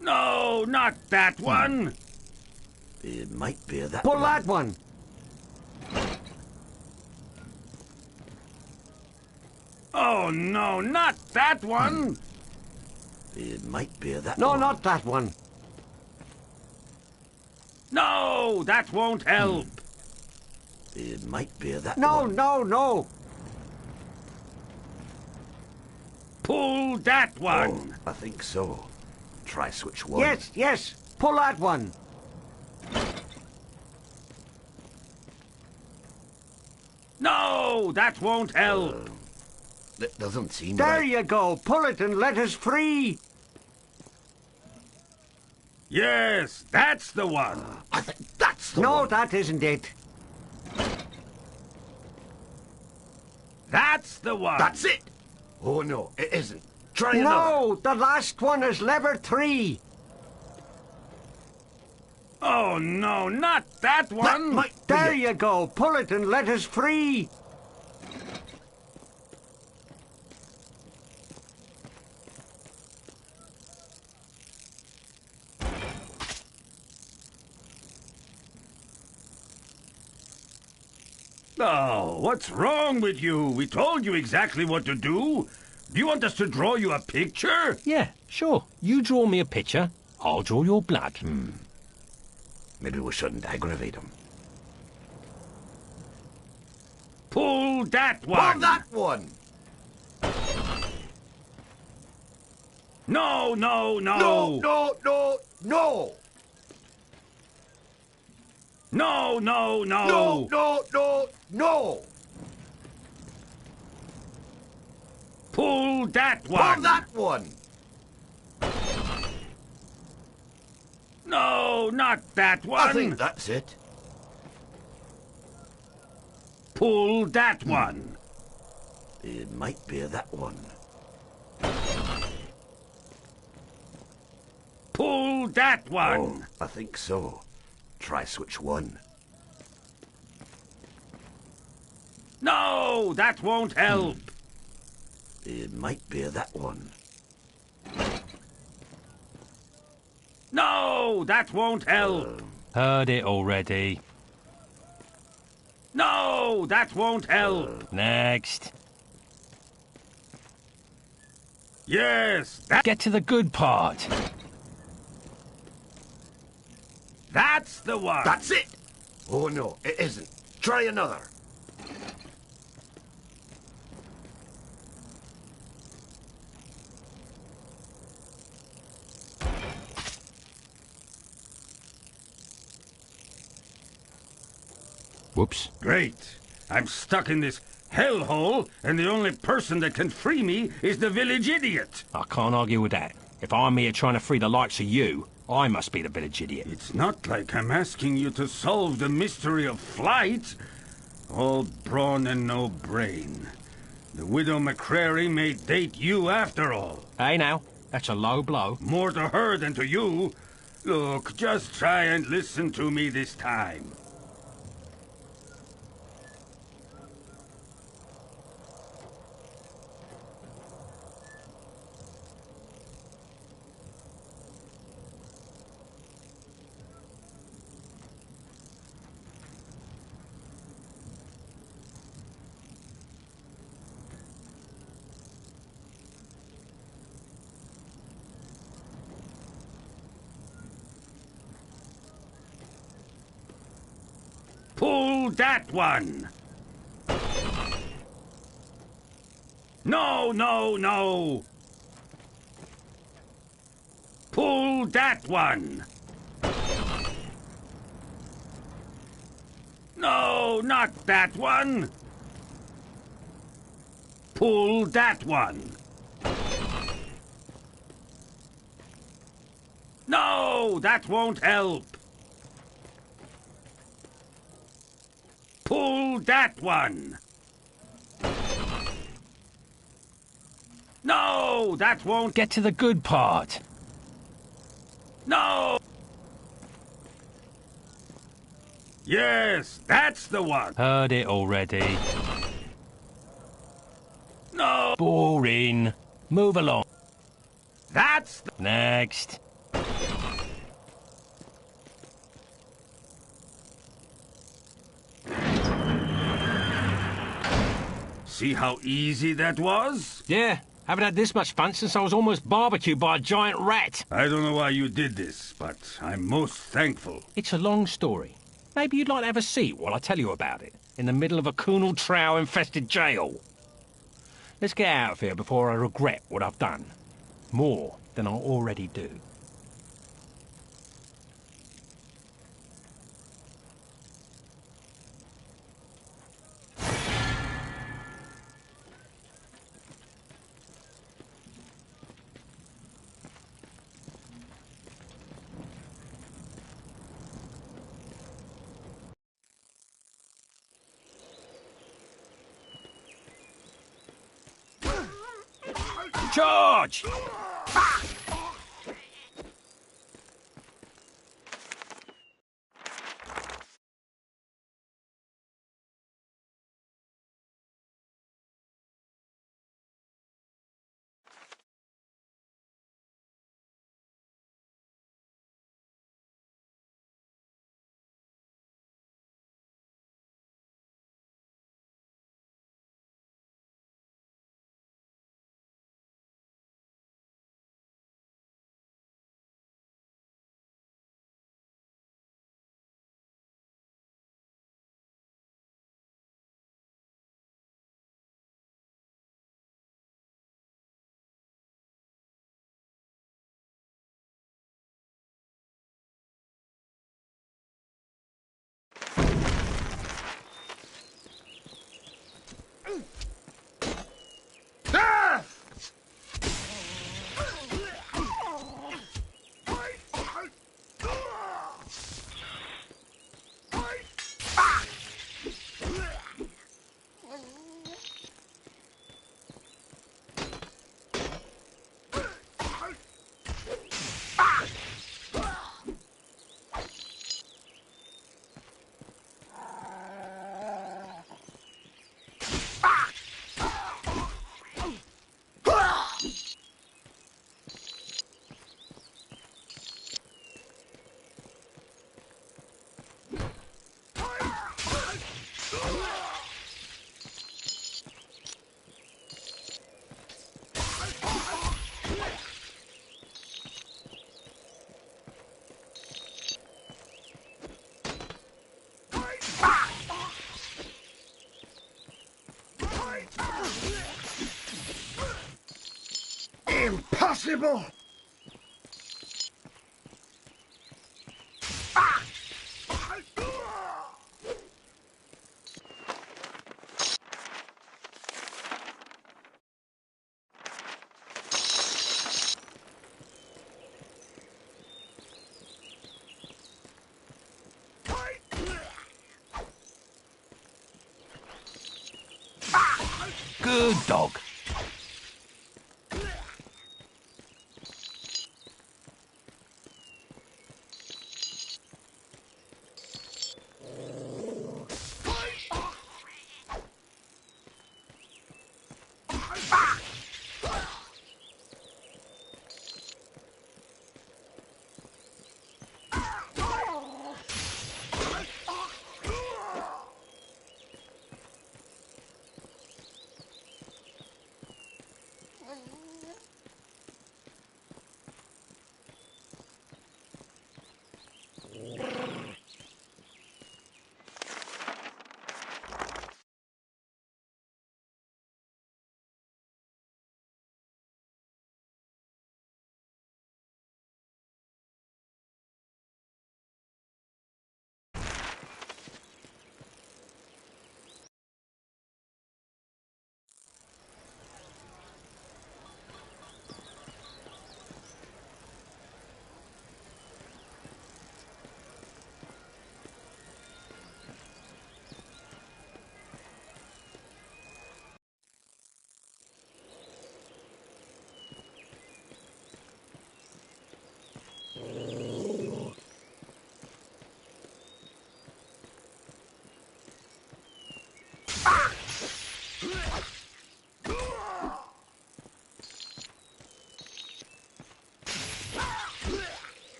No, not that one! It might be that Pull one. that one. Oh, no, not that one! It might be that No, one. not that one. No, that won't help. It might be that No, one. no, no. Pull that one! Oh, I think so. Try switch one. Yes, yes. Pull that one. No, that won't help. That doesn't seem There right. you go. Pull it and let us free. Yes, that's the one. I think that's the No, one. that isn't it. That's the one. That's it. Oh, no, it isn't. Try another. No, the last one is lever 3. Oh, no, not that one. That might be There it. you go. Pull it and let us free. Oh, what's wrong with you? We told you exactly what to do. Do you want us to draw you a picture? Yeah, sure. You draw me a picture, I'll draw your blood. Maybe we shouldn't aggravate him. Pull that one. Pull that one. No, no, no. No, no, no, no. No, no, no. No, no, no, no. Pull that one. Pull that one. No, not that one. I think that's it. Pull that one. It might be that one. Pull that one. Oh, I think so. Try switch one. No, that won't help. It might be that one. No, that won't help. Heard it already. No, that won't help. Next. Yes, Get to the good part. that's the one. That's it. Oh, no, it isn't. Try another. Whoops. Great. I'm stuck in this hellhole, and the only person that can free me is the village idiot. I can't argue with that. If I'm here trying to free the likes of you, I must be the village idiot. It's not like I'm asking you to solve the mystery of flight. All brawn and no brain. The widow McCrary may date you after all. Hey now, that's a low blow. More to her than to you. Look, just try and listen to me this time. Pull that one! No, no, no! Pull that one! No, not that one! Pull that one! No, that won't help! Pull that one! No, that won't... Get to the good part. No! Yes, that's the one. Heard it already. No! Boring. Move along. That's the... Next. See how easy that was? Yeah, haven't had this much fun since I was almost barbecued by a giant rat. I don't know why you did this, but I'm most thankful. It's a long story. Maybe you'd like to have a seat while I tell you about it, in the middle of a Kunal Trow-infested jail. Let's get out of here before I regret what I've done. More than I already do. Charge! Impossible! Good dog.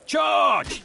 Charge!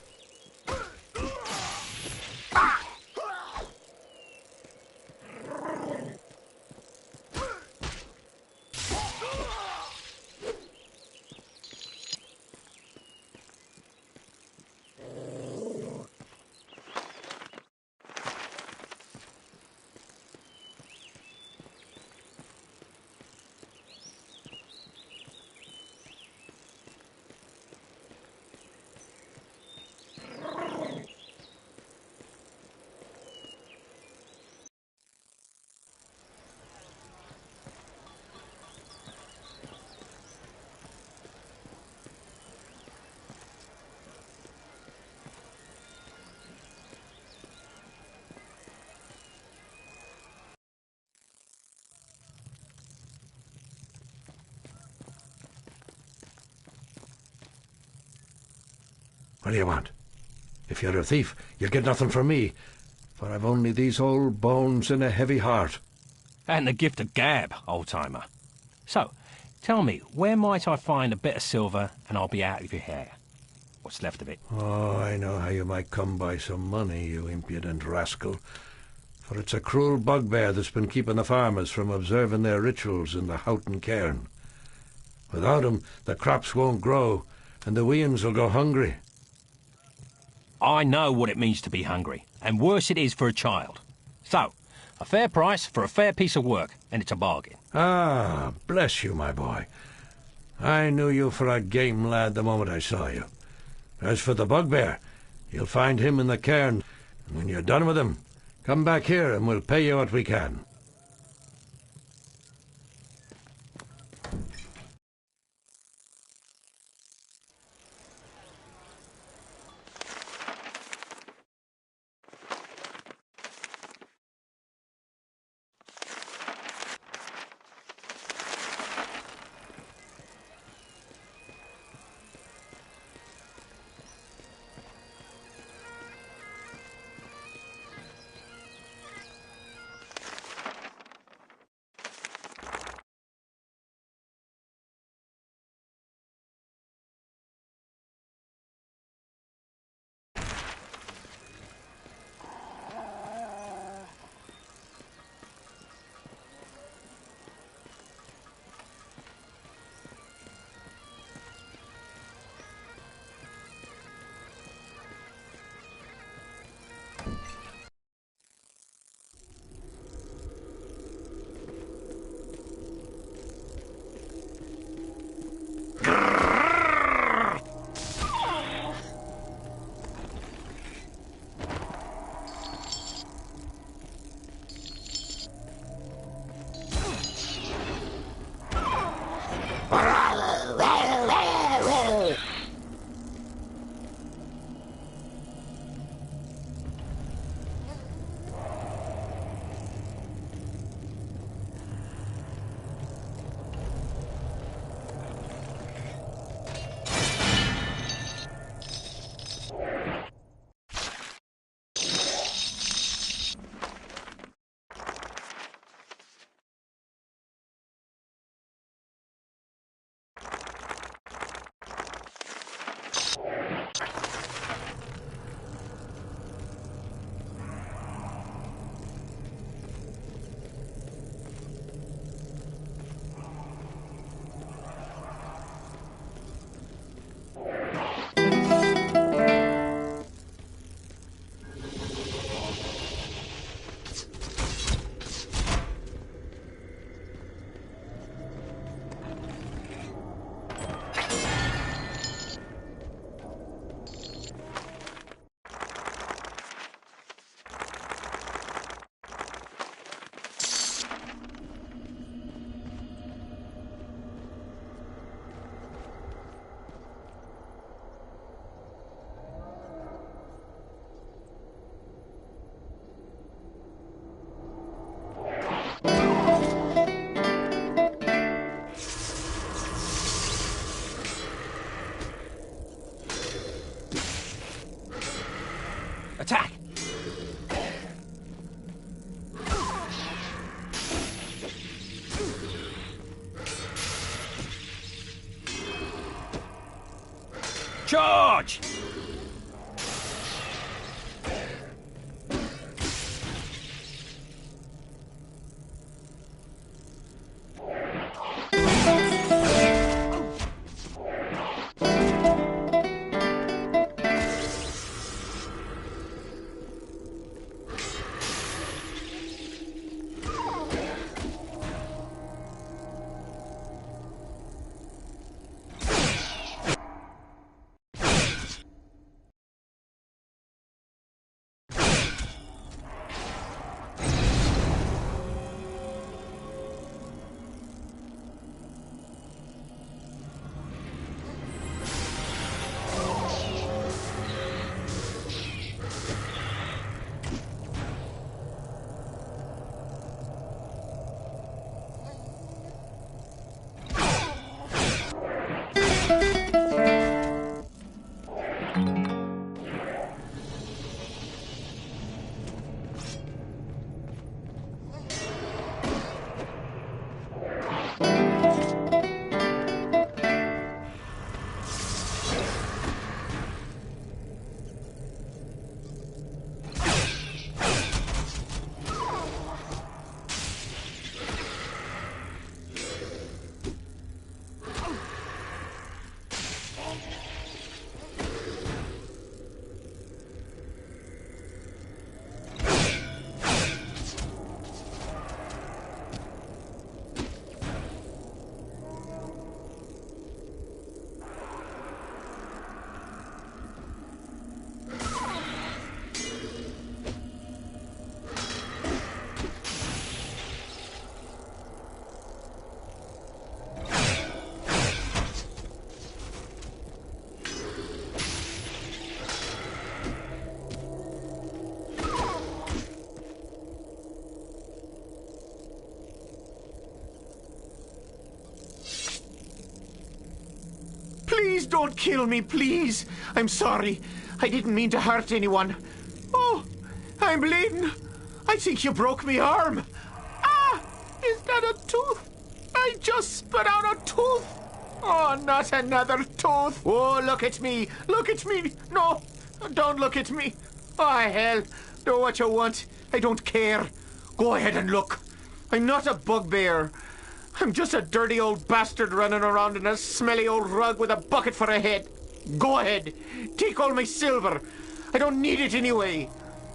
What do you want? If you're a thief, you'll get nothing from me, for I've only these old bones and a heavy heart. And the gift of gab, old-timer. So, tell me, where might I find a bit of silver and I'll be out of your hair? What's left of it? Oh, I know how you might come by some money, you impudent rascal. For it's a cruel bugbear that's been keeping the farmers from observing their rituals in the Houghton cairn. Without him, the crops won't grow, and the weans will go hungry. I know what it means to be hungry, and worse it is for a child. So, a fair price for a fair piece of work, and it's a bargain. Ah, bless you, my boy. I knew you for a game lad the moment I saw you. As for the bugbear, you'll find him in the cairn, and when you're done with him, come back here and we'll pay you what we can. Charge! Please don't kill me, please. I'm sorry. I didn't mean to hurt anyone. Oh, I'm bleeding. I think you broke my arm. Ah, is that a tooth? I just spit out a tooth. Oh, not another tooth. Oh, look at me. Look at me. No, don't look at me. Oh, hell. Do what you want. I don't care. Go ahead and look. I'm not a bugbear. I'm just a dirty old bastard running around in a smelly old rug with a bucket for a head. Go ahead. Take all my silver. I don't need it anyway.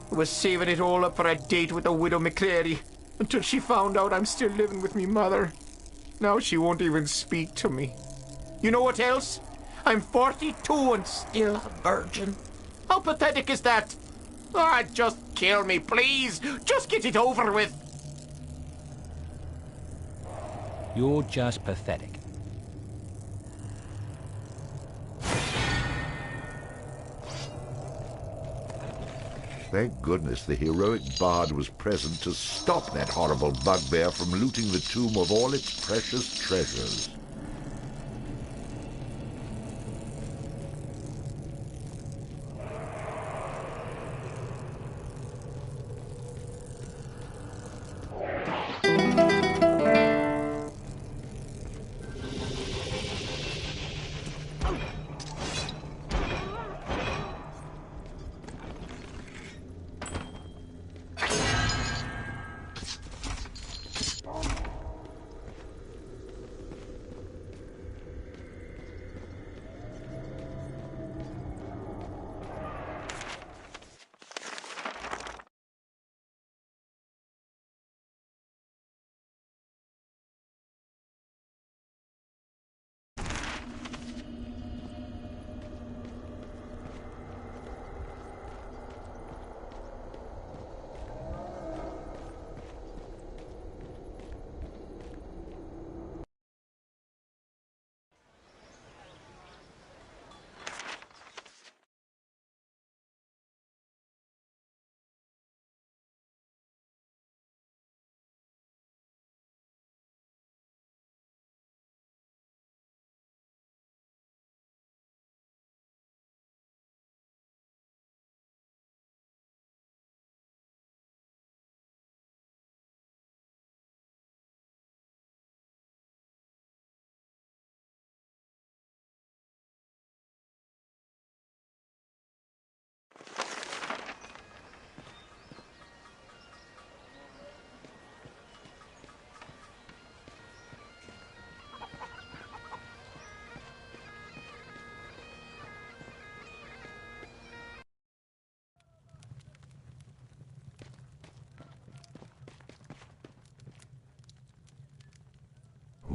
I was saving it all up for a date with the widow McCreary until she found out I'm still living with me mother. Now she won't even speak to me. You know what else? I'm 42 and still a virgin. How pathetic is that? Ah, just kill me, please. Just get it over with. You're just pathetic. Thank goodness the heroic bard was present to stop that horrible bugbear from looting the tomb of all its precious treasures.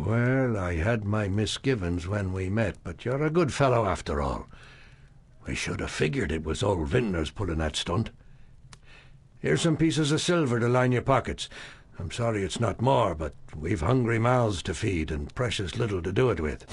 Well, I had my misgivings when we met, but you're a good fellow after all. I should have figured it was old Vintners pulling that stunt. Here's some pieces of silver to line your pockets. I'm sorry it's not more, but we've hungry mouths to feed and precious little to do it with.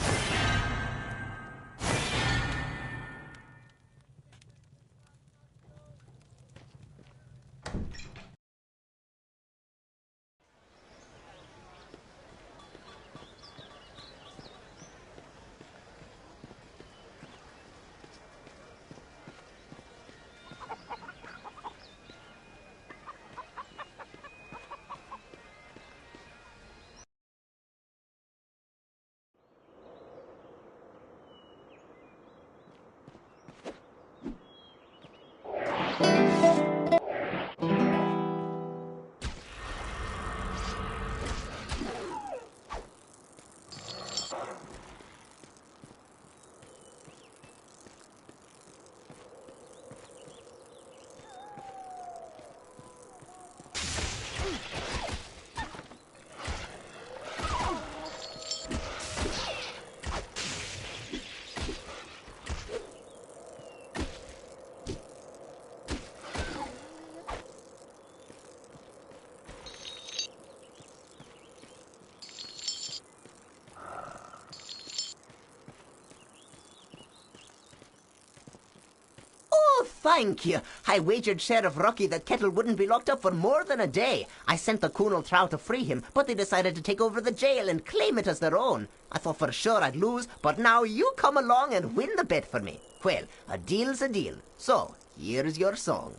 Thank you. I wagered Sheriff Rocky that Kettle wouldn't be locked up for more than a day. I sent the Coonal Trow to free him, but they decided to take over the jail and claim it as their own. I thought for sure I'd lose, but now you come along and win the bet for me. Well, a deal's a deal. So, here's your song.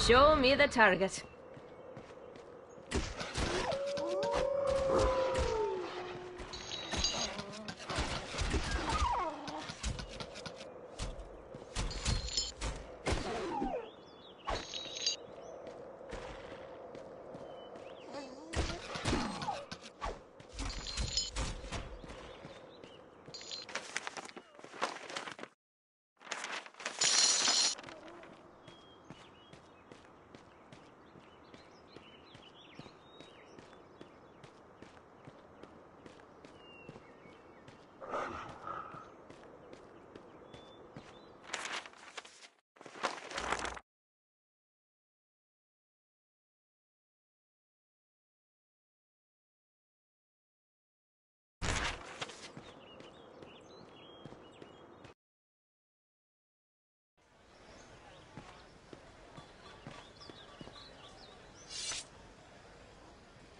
Show me the target.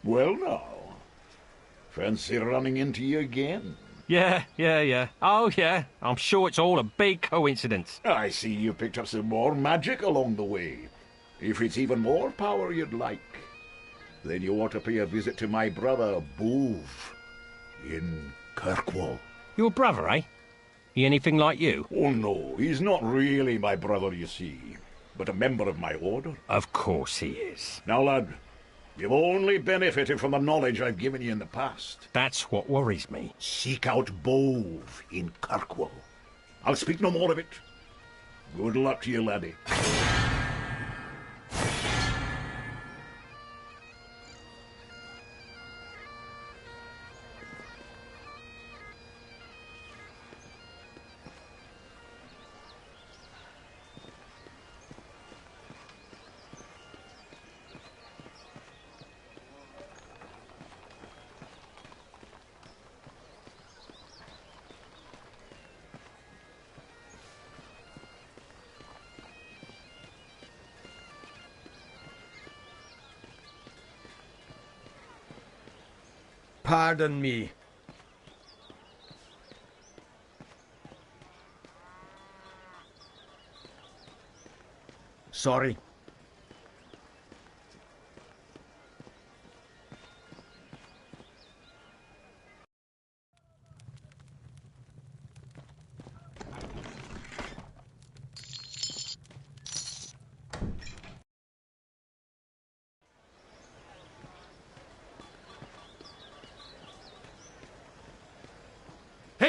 Well now, fancy running into you again? Yeah. Oh, yeah. I'm sure it's all a big coincidence. I see you picked up some more magic along the way. If it's even more power you'd like, then you ought to pay a visit to my brother, Boov, in Kirkwall. Your brother, eh? He anything like you? Oh, no, he's not really my brother, you see, but a member of my order. Of course he is. Now, lad, you've only benefited from the knowledge I've given you in the past. That's what worries me. Seek out Boov in Kirkwall. I'll speak no more of it. Good luck to you, laddie. Pardon me. Sorry.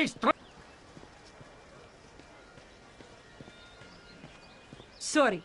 Please, Sorry.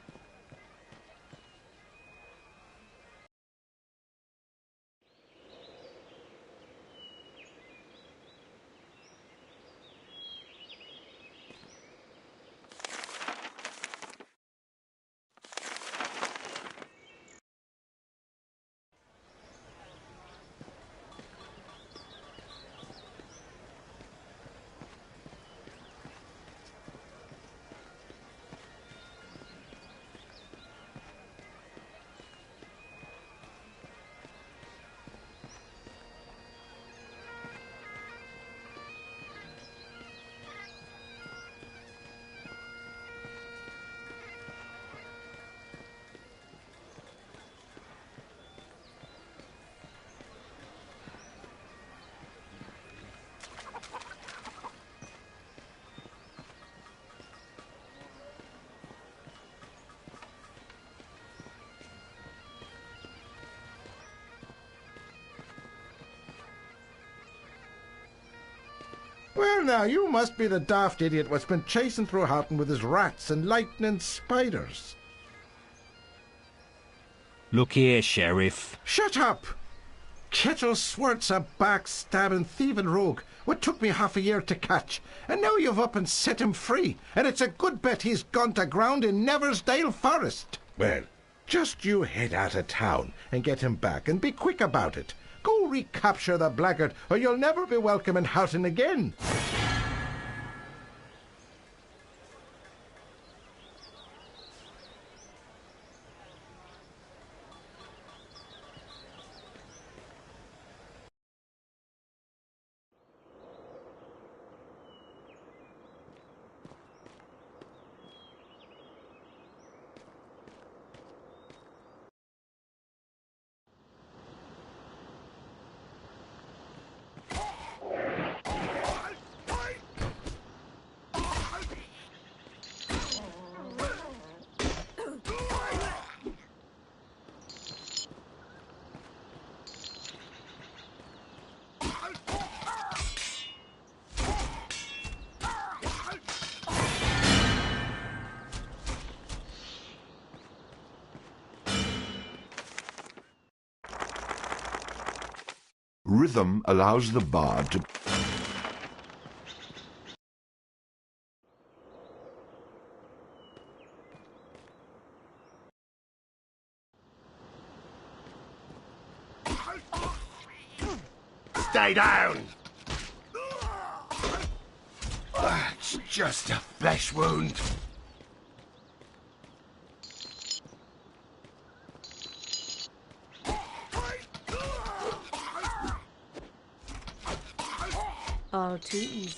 Well, now, you must be the daft idiot what's been chasing through Houghton with his rats and lightning spiders. look here, Sheriff. Shut up! Kettleswort's a backstabbing, thieving rogue what took me half a year to catch, and now you've up and set him free, and it's a good bet he's gone to ground in Neversdale Forest. Well, just you head out of town and get him back, and be quick about it. Go recapture the blackguard, or you'll never be welcome in Houghton again. Rhythm allows the bard to... Stay down! It's just a flesh wound. All too easy.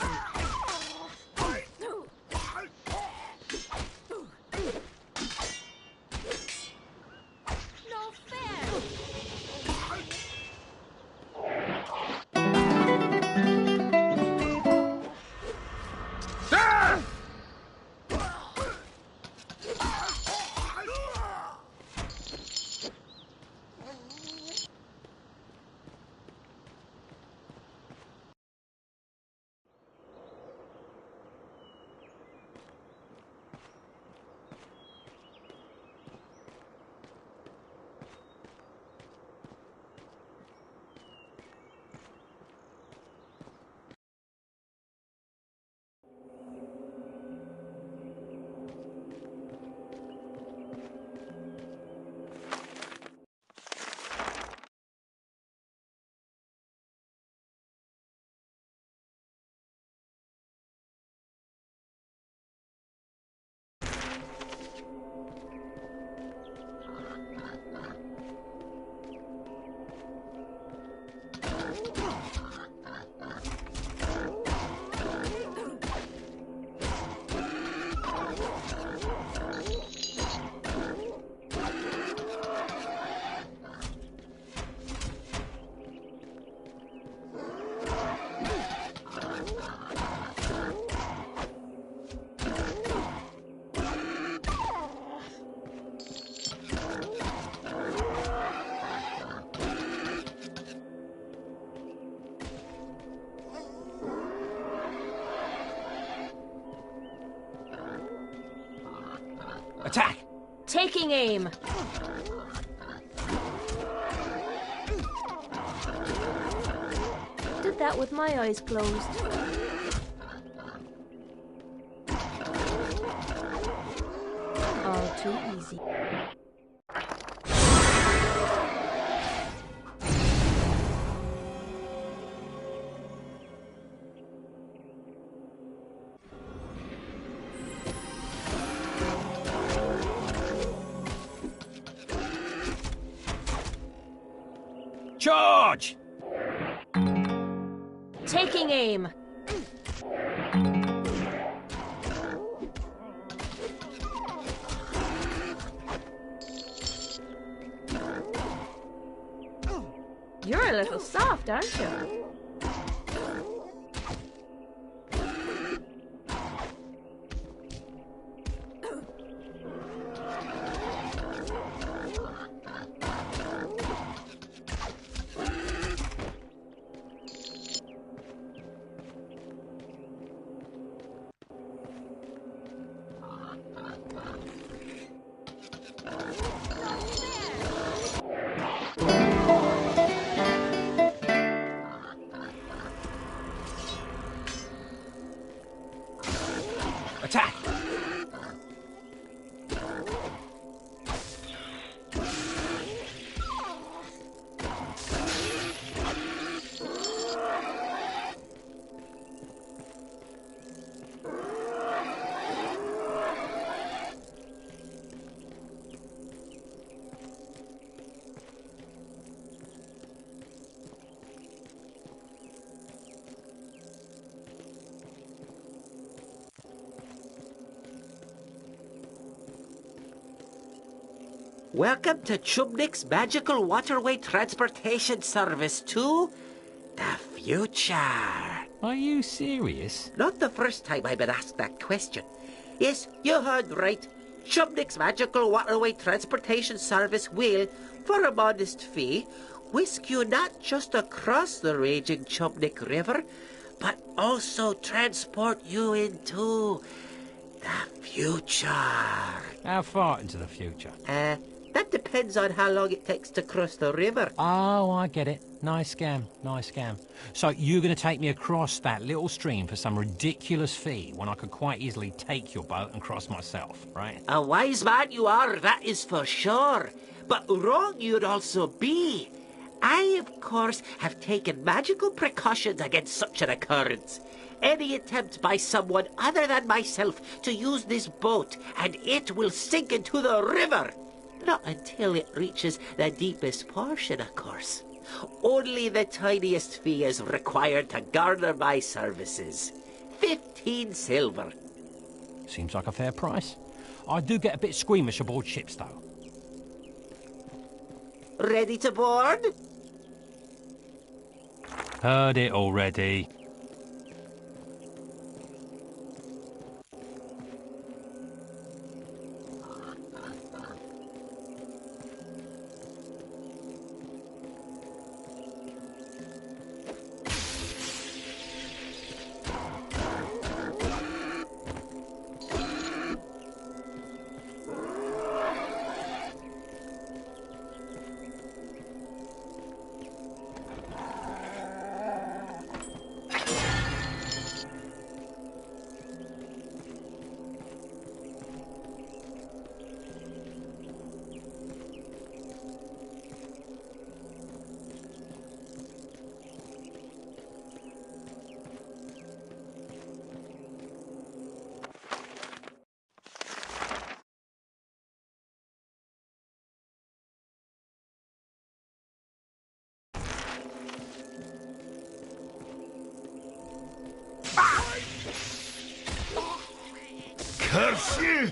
Attack! Taking aim. Did that with my eyes closed. All too easy. Charge! Taking aim. You're a little soft, aren't you? Attack! Welcome to Chubnik's Magical Waterway Transportation Service to the future. Are you serious? Not the first time I've been asked that question. Yes, you heard right. Chubnik's Magical Waterway Transportation Service will, for a modest fee, whisk you not just across the raging Chubnik River, but also transport you into the future. How far into the future? That depends on how long it takes to cross the river. Oh, I get it. Nice scam, nice scam. So you're going to take me across that little stream for some ridiculous fee when I could quite easily take your boat and cross myself, right? A wise man you are, that is for sure. But wrong you'd also be. I, of course, have taken magical precautions against such an occurrence. Any attempt by someone other than myself to use this boat, and it will sink into the river. Not until it reaches the deepest portion, of course. Only the tiniest fee is required to garner my services. 15 silver. Seems like a fair price. I do get a bit squeamish aboard ships, though. Ready to board? Heard it already. Curse you!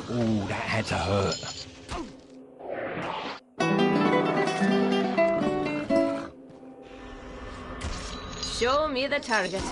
Ooh, that had to hurt. me the target.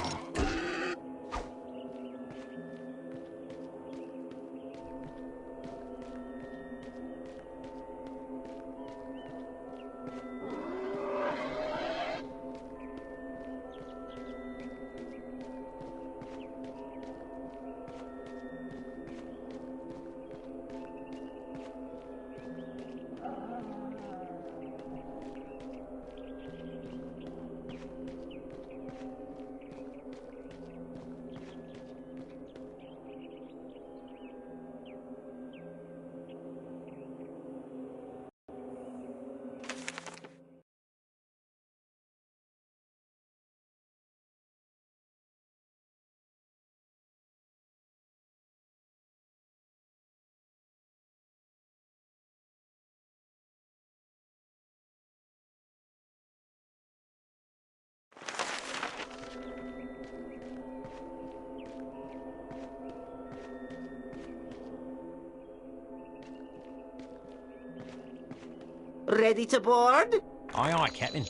Ready to board? Aye, aye, Captain.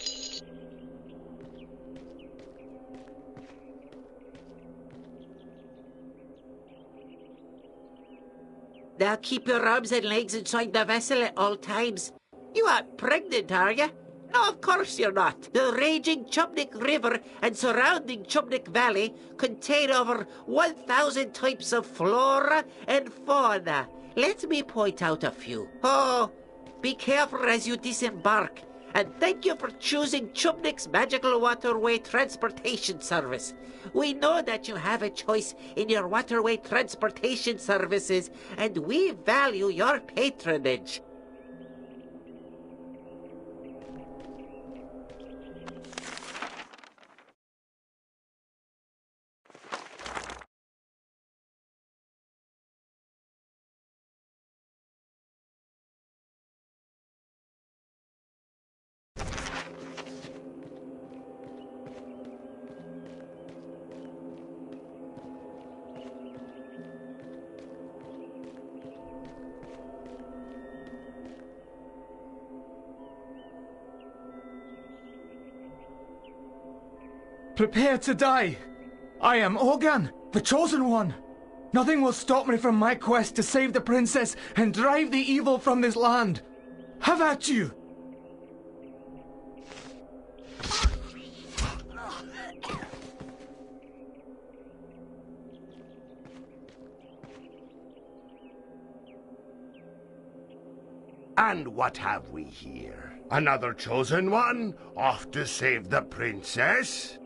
Now keep your arms and legs inside the vessel at all times. You aren't pregnant, are you? No, of course you're not. The raging Chubnik River and surrounding Chubnik Valley contain over 1,000 types of flora and fauna. Let me point out a few. Oh, be careful as you disembark. And thank you for choosing Chubnik's Magical Waterway Transportation Service. We know that you have a choice in your waterway transportation services, and we value your patronage. Prepare to die! I am Ogan, the Chosen One! Nothing will stop me from my quest to save the princess and drive the evil from this land! Have at you! And what have we here? Another chosen one? Off to save the princess?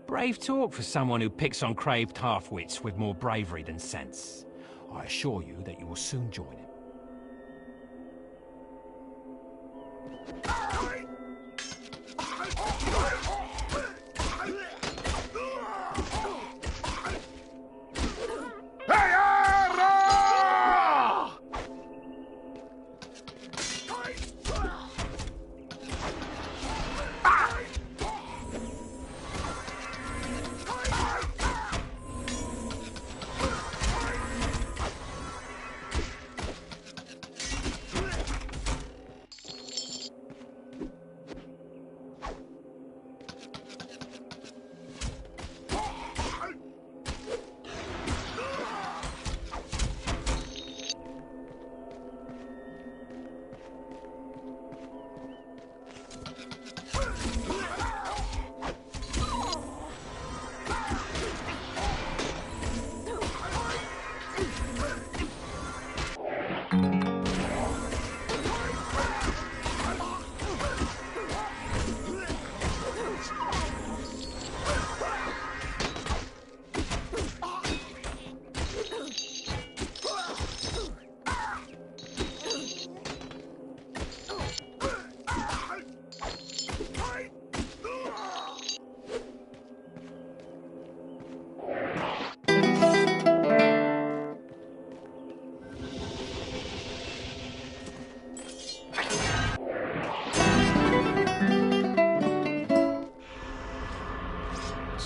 Brave talk for someone who picks on craved half-wits with more bravery than sense. I assure you that you will soon join him.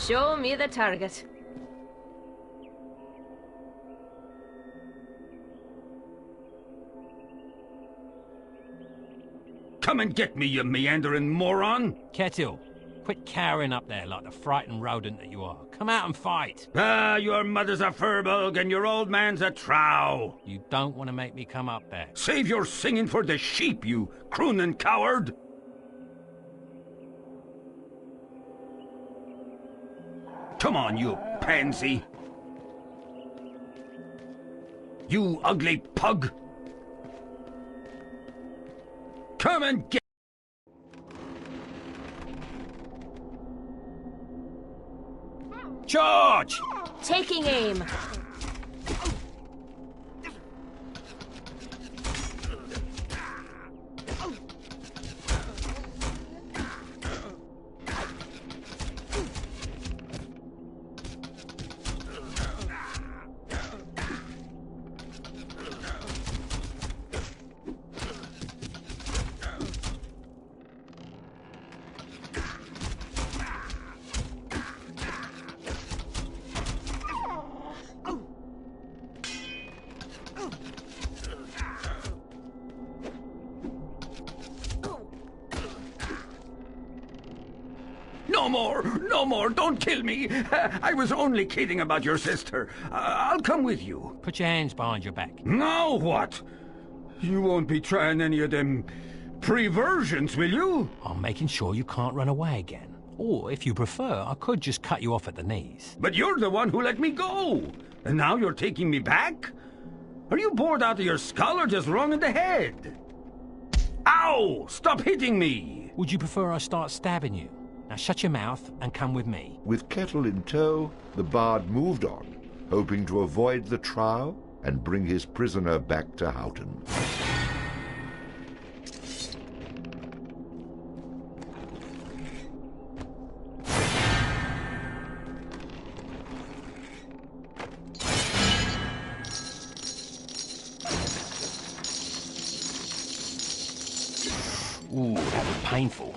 Show me the target. Come and get me, you meandering moron! Kettle, Quit cowering up there like the frightened rodent that you are. Come out and fight. Ah, your mother's a furbog and your old man's a trow. You don't want to make me come up there. Save your singing for the sheep, you crooning coward. Come on, you pansy. You ugly pug. Come and get... Charge! Taking aim. No more, don't kill me. I was only kidding about your sister. I'll come with you. Put your hands behind your back. Now what? You won't be trying any of them preversions, will you? I'm making sure you can't run away again. Or, if you prefer, I could just cut you off at the knees. But you're the one who let me go. And now you're taking me back? Are you bored out of your skull or just wrong in the head? Ow! Stop hitting me! Would you prefer I start stabbing you? Now shut your mouth and come with me. With Kettle in tow, the bard moved on, hoping to avoid the trial and bring his prisoner back to Houghton. Ooh, that was painful.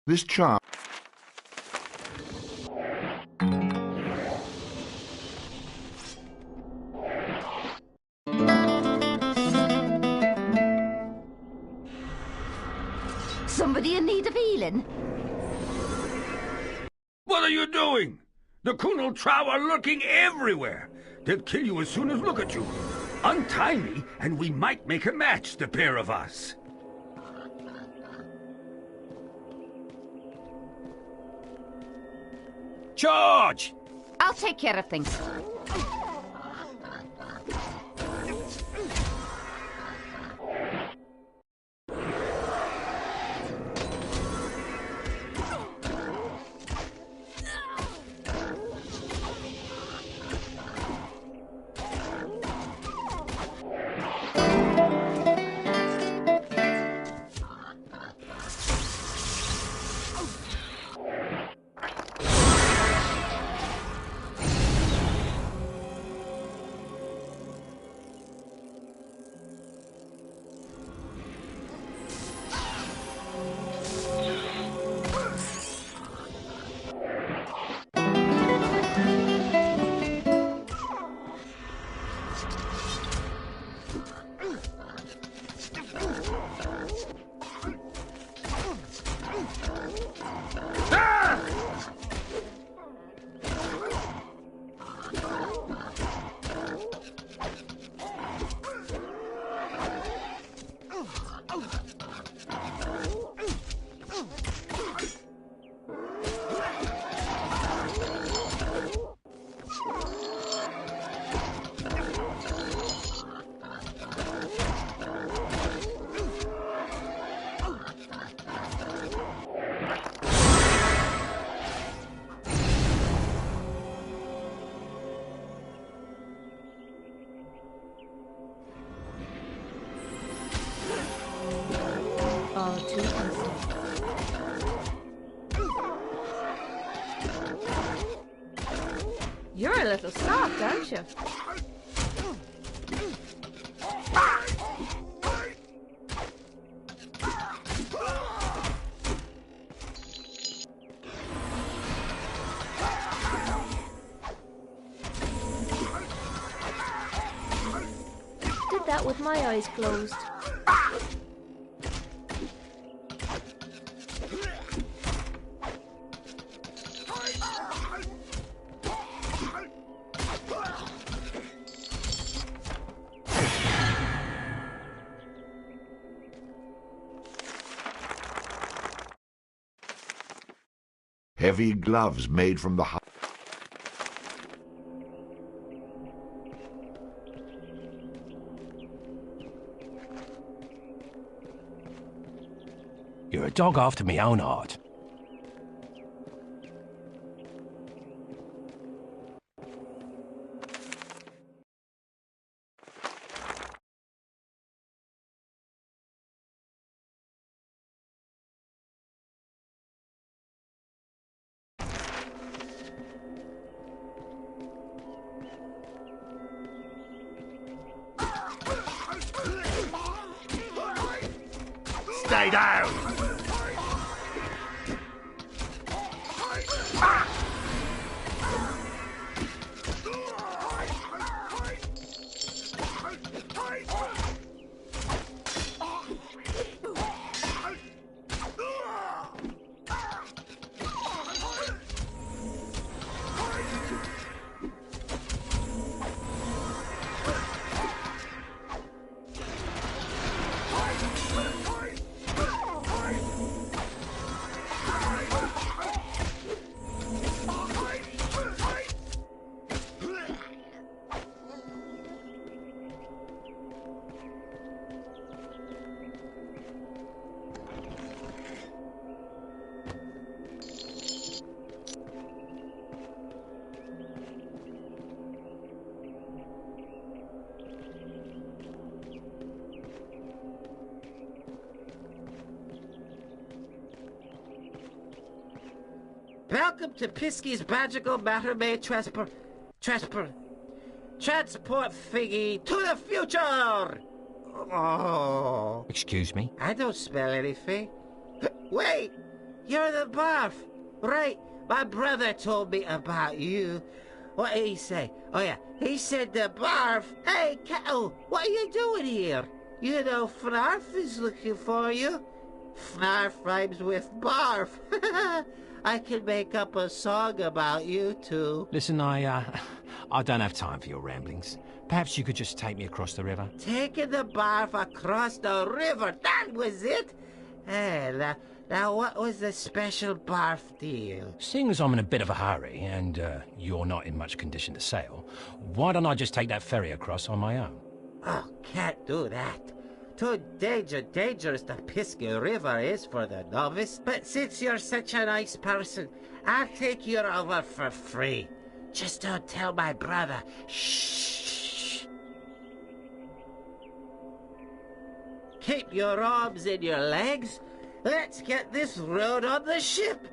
This charm... Somebody in need of healing? What are you doing? The Kunal Trow are lurking everywhere. They'll kill you as soon as look at you. Untie me, and we might make a match, the pair of us. Charge! I'll take care of things. You're a little soft, aren't you? Did that with my eyes closed. Heavy gloves made from the You're a dog after me own heart. Stay down! Welcome to Pisky's Magical Matter May Transport Figgy to the future! Oh. Excuse me? I don't smell anything. Wait! You're the barf! Right, my brother told me about you. What did he say? Oh yeah, he said the barf. Hey, Kettle, what are you doing here? You know Fnarf is looking for you. Fnarf rhymes with barf. I can make up a song about you two. Listen, I don't have time for your ramblings. Perhaps you could just take me across the river. Taking the barf across the river, that was it? Hey, now what was the special barf deal? Seeing as I'm in a bit of a hurry, and you're not in much condition to sail, why don't I just take that ferry across on my own? Oh, can't do that. Too dangerous the Pisky River is for the novice. But since you're such a nice person, I'll take you over for free. Just don't tell my brother. Shh. Keep your arms in your legs. Let's get this road on the ship.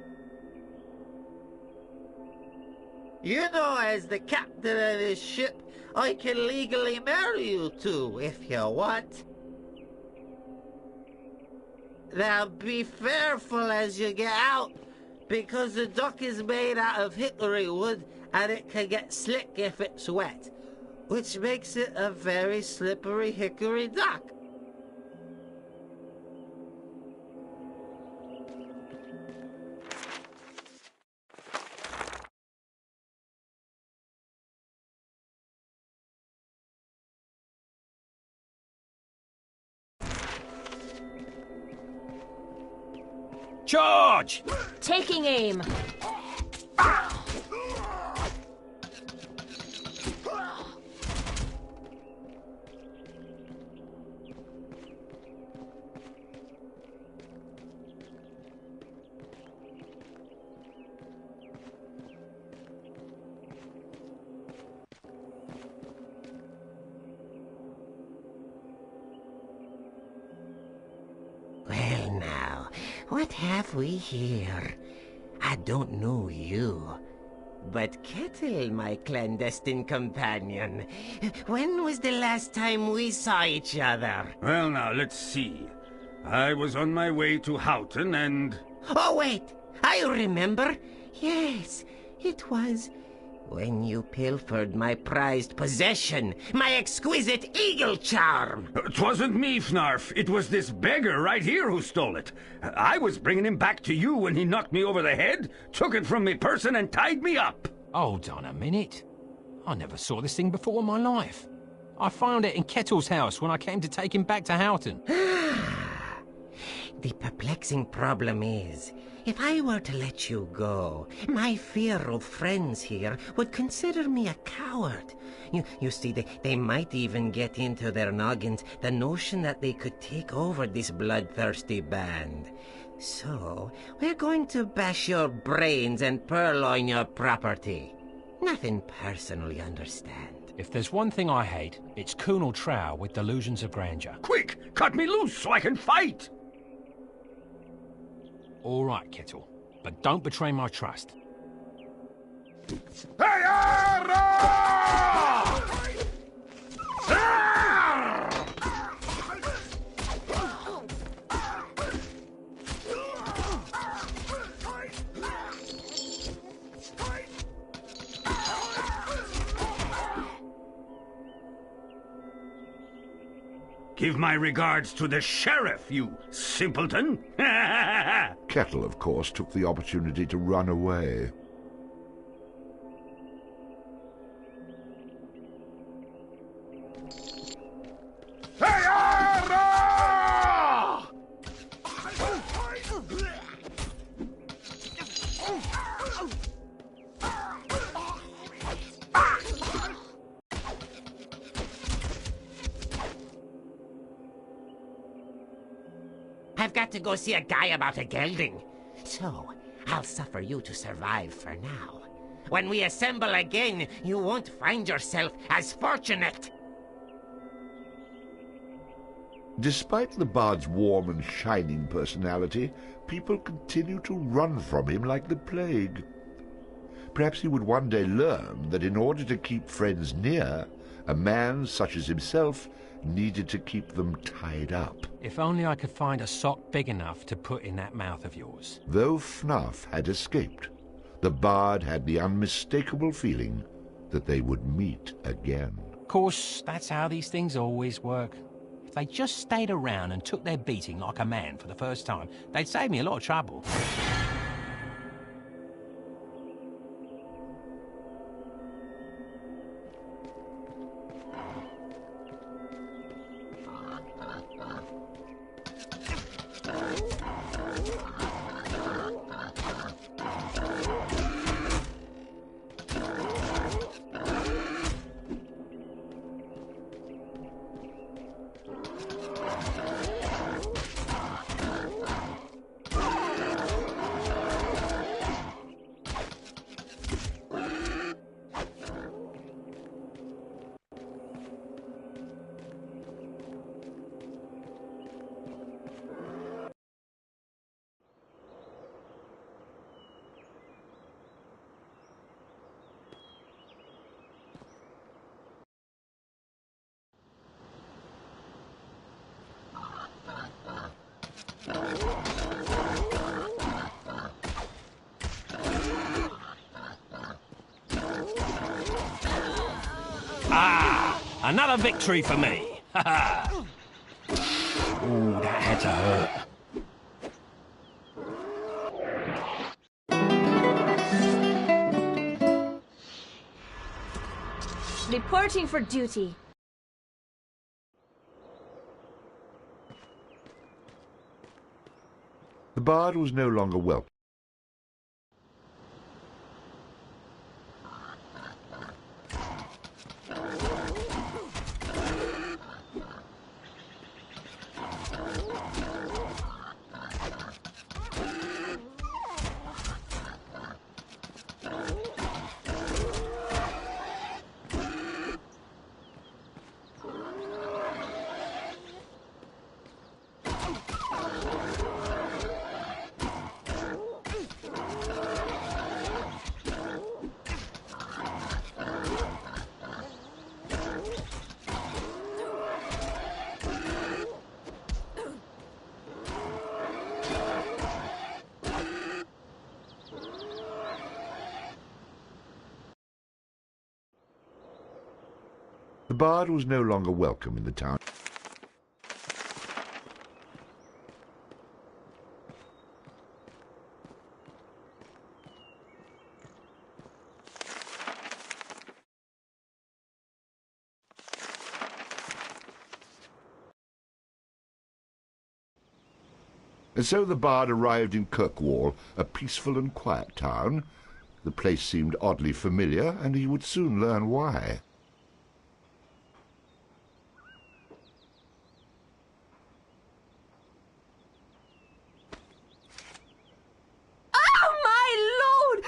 You know, as the captain of this ship, I can legally marry you two if you want. Now be careful as you get out, because the dock is made out of hickory wood and it can get slick if it's wet, which makes it a very slippery hickory dock. Charge! Taking aim. Well now, what have we here? I don't know you, But Kettle, my clandestine companion, when was the last time we saw each other? Well, now, let's see. I was on my way to Houghton and... Oh, wait! I remember! Yes, it was when you pilfered my prized possession, my exquisite eagle charm! 'Twasn't me, Fnarf. It was this beggar right here who stole it. I was bringing him back to you when he knocked me over the head, took it from me person and tied me up. Hold on a minute. I never saw this thing before in my life. I found it in Kettle's house when I came to take him back to Houghton. The perplexing problem is, if I were to let you go, my feral friends here would consider me a coward. You see, they might even get into their noggins the notion that they could take over this bloodthirsty band. So, we're going to bash your brains and purloin your property. Nothing personal, you understand. If there's one thing I hate, it's Colonel Trow with delusions of grandeur. Quick, cut me loose so I can fight! All right, Kettle, but don't betray my trust. Give my regards to the sheriff, you simpleton! Kettle, of course, took the opportunity to run away. I've got to go see a guy about a gelding. So, I'll suffer you to survive for now. When we assemble again, you won't find yourself as fortunate. Despite the bard's warm and shining personality, people continue to run from him like the plague. Perhaps he would one day learn that in order to keep friends near, a man such as himself needed to keep them tied up. If only I could find a sock big enough to put in that mouth of yours. Though Fnarf had escaped, the bard had the unmistakable feeling that they would meet again. Of course, that's how these things always work. If they just stayed around and took their beating like a man for the first time, they'd save me a lot of trouble. Another victory for me! Ha ha! Ooh, that had to hurt. Reporting for duty. The bard was no longer welcome. The bard was no longer welcome in the town. And so the bard arrived in Kirkwall, a peaceful and quiet town. The place seemed oddly familiar, and he would soon learn why. Oh, my lord!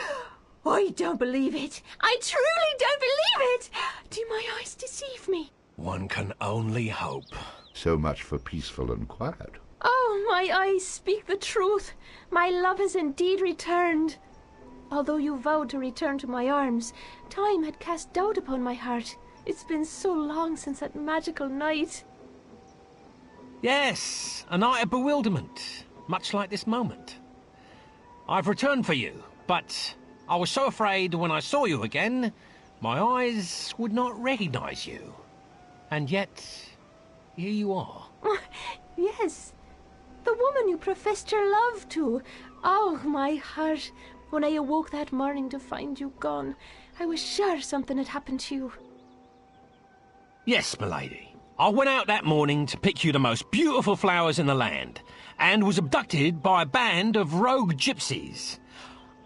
I don't believe it. I truly don't believe it. Do my eyes deceive me? One can only hope. So much for peaceful and quiet. Oh, my eyes speak the truth. My love has indeed returned. Although you vowed to return to my arms, time had cast doubt upon my heart. It's been so long since that magical night. Yes, a night of bewilderment, much like this moment. I've returned for you, but I was so afraid when I saw you again, my eyes would not recognize you. And yet, here you are. Yes, the woman you professed your love to. Oh, my heart. When I awoke that morning to find you gone, I was sure something had happened to you. Yes, milady. I went out that morning to pick you the most beautiful flowers in the land, and was abducted by a band of rogue gypsies.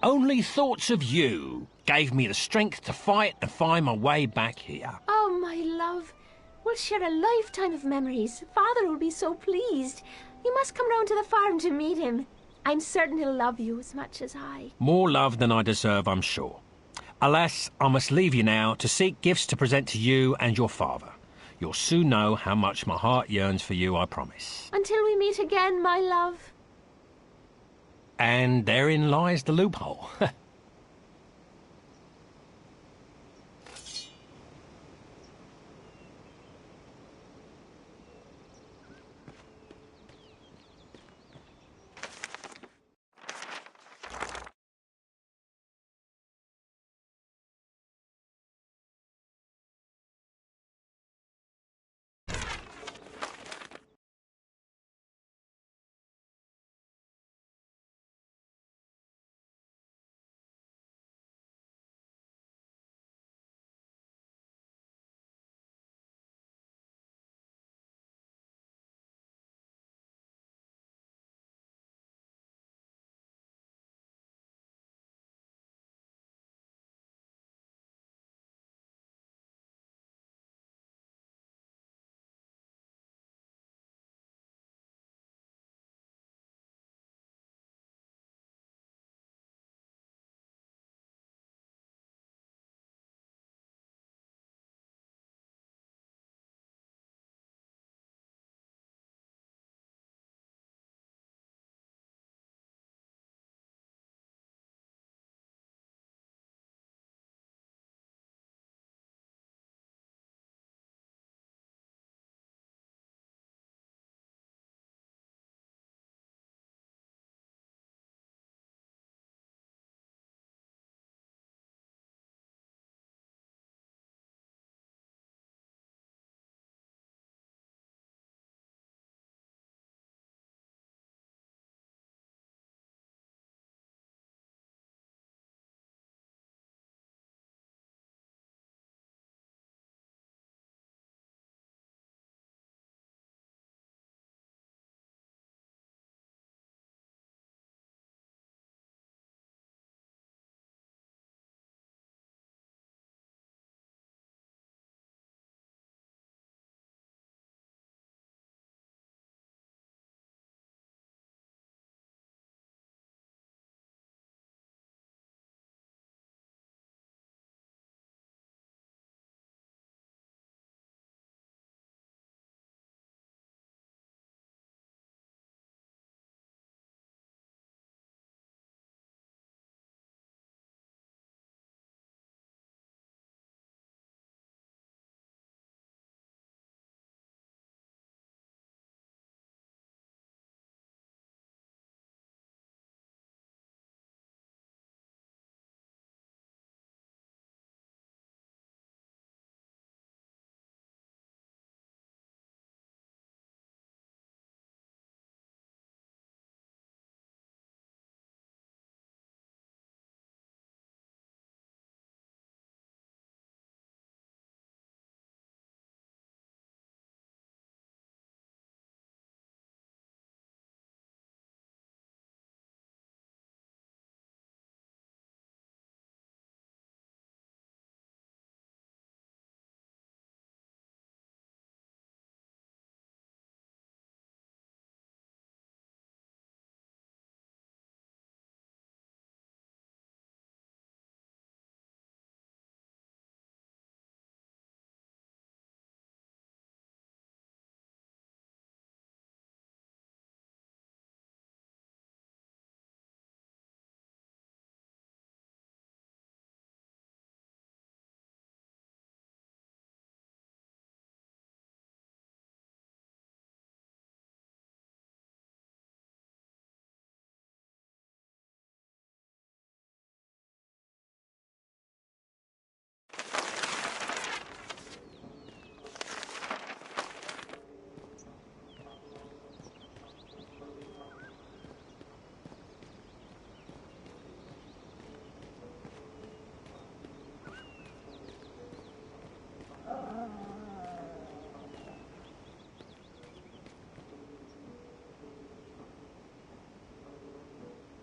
Only thoughts of you gave me the strength to fight and find my way back here. Oh, my love. We'll share a lifetime of memories. Father will be so pleased. You must come round to the farm to meet him. I'm certain he'll love you as much as I. More love than I deserve, I'm sure. Alas, I must leave you now to seek gifts to present to you and your father. You'll soon know how much my heart yearns for you, I promise. Until we meet again, my love. And therein lies the loophole.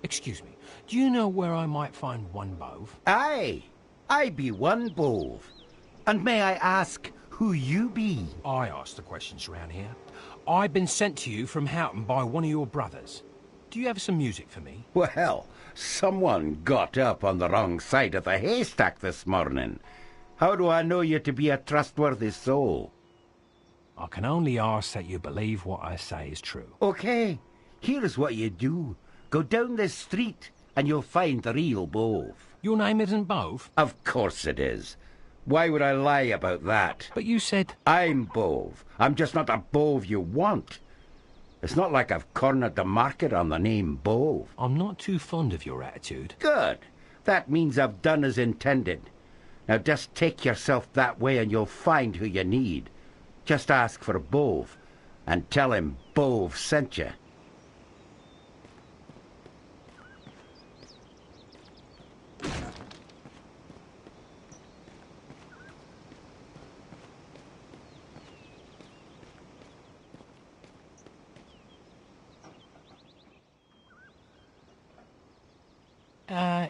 Excuse me, do you know where I might find one bove? Aye, I be one bove. And may I ask who you be? I ask the questions round here. I've been sent to you from Houghton by one of your brothers. Do you have some music for me? Well, someone got up on the wrong side of the haystack this morning. How do I know you to be a trustworthy soul? I can only ask that you believe what I say is true. Okay, here's what you do. Go down this street and you'll find the real Bove. Your name isn't Bove? Of course it is. Why would I lie about that? But you said... I'm Bove. I'm just not the Bove you want. It's not like I've cornered the market on the name Bove. I'm not too fond of your attitude. Good. That means I've done as intended. Now just take yourself that way and you'll find who you need. Just ask for Bove and tell him Bove sent you.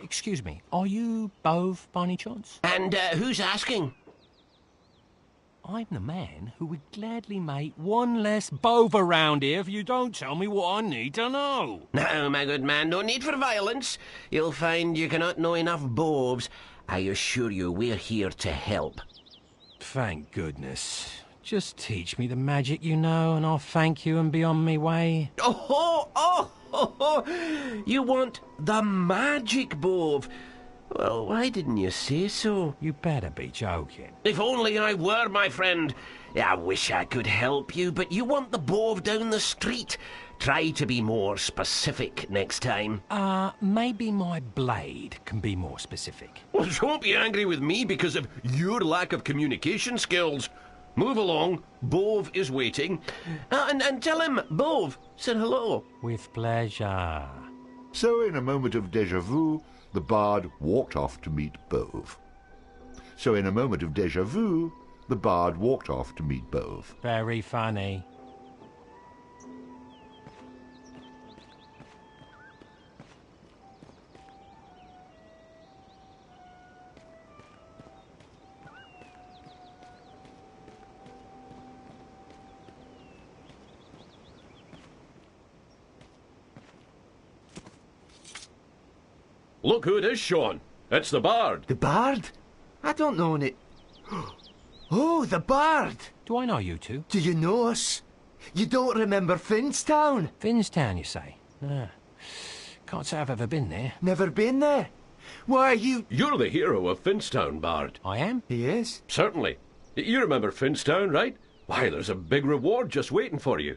Excuse me, are you Bove by any chance? And who's asking? I'm the man who would gladly make one less Bove around here if you don't tell me what I need to know. No, my good man, no need for violence. You'll find you cannot know enough Boves. I assure you, we're here to help. Thank goodness. Just teach me the magic you know, and I'll thank you and be on me way. You want the magic Bove? Well, why didn't you say so? You better be joking. If only I were, my friend. I wish I could help you, but you want the Bove down the street. Try to be more specific next time. Maybe my blade can be more specific. Well, don't be angry with me because of your lack of communication skills. Move along. Bove is waiting. And tell him Bove said hello. With pleasure. So, in a moment of déjà vu, the bard walked off to meet Bove. So, in a moment of déjà vu, the bard walked off to meet Bove. Very funny. Look who it is, Sean. It's the bard. The bard? I don't know it. Oh, the bard! Do I know you two? Do you know us? You don't remember Finstown? Finstown, you say? Can't say I've ever been there. Never been there? Why, You're the hero of Finstown, bard. I am? He is? Certainly. You remember Finstown, right? Why, there's a big reward just waiting for you.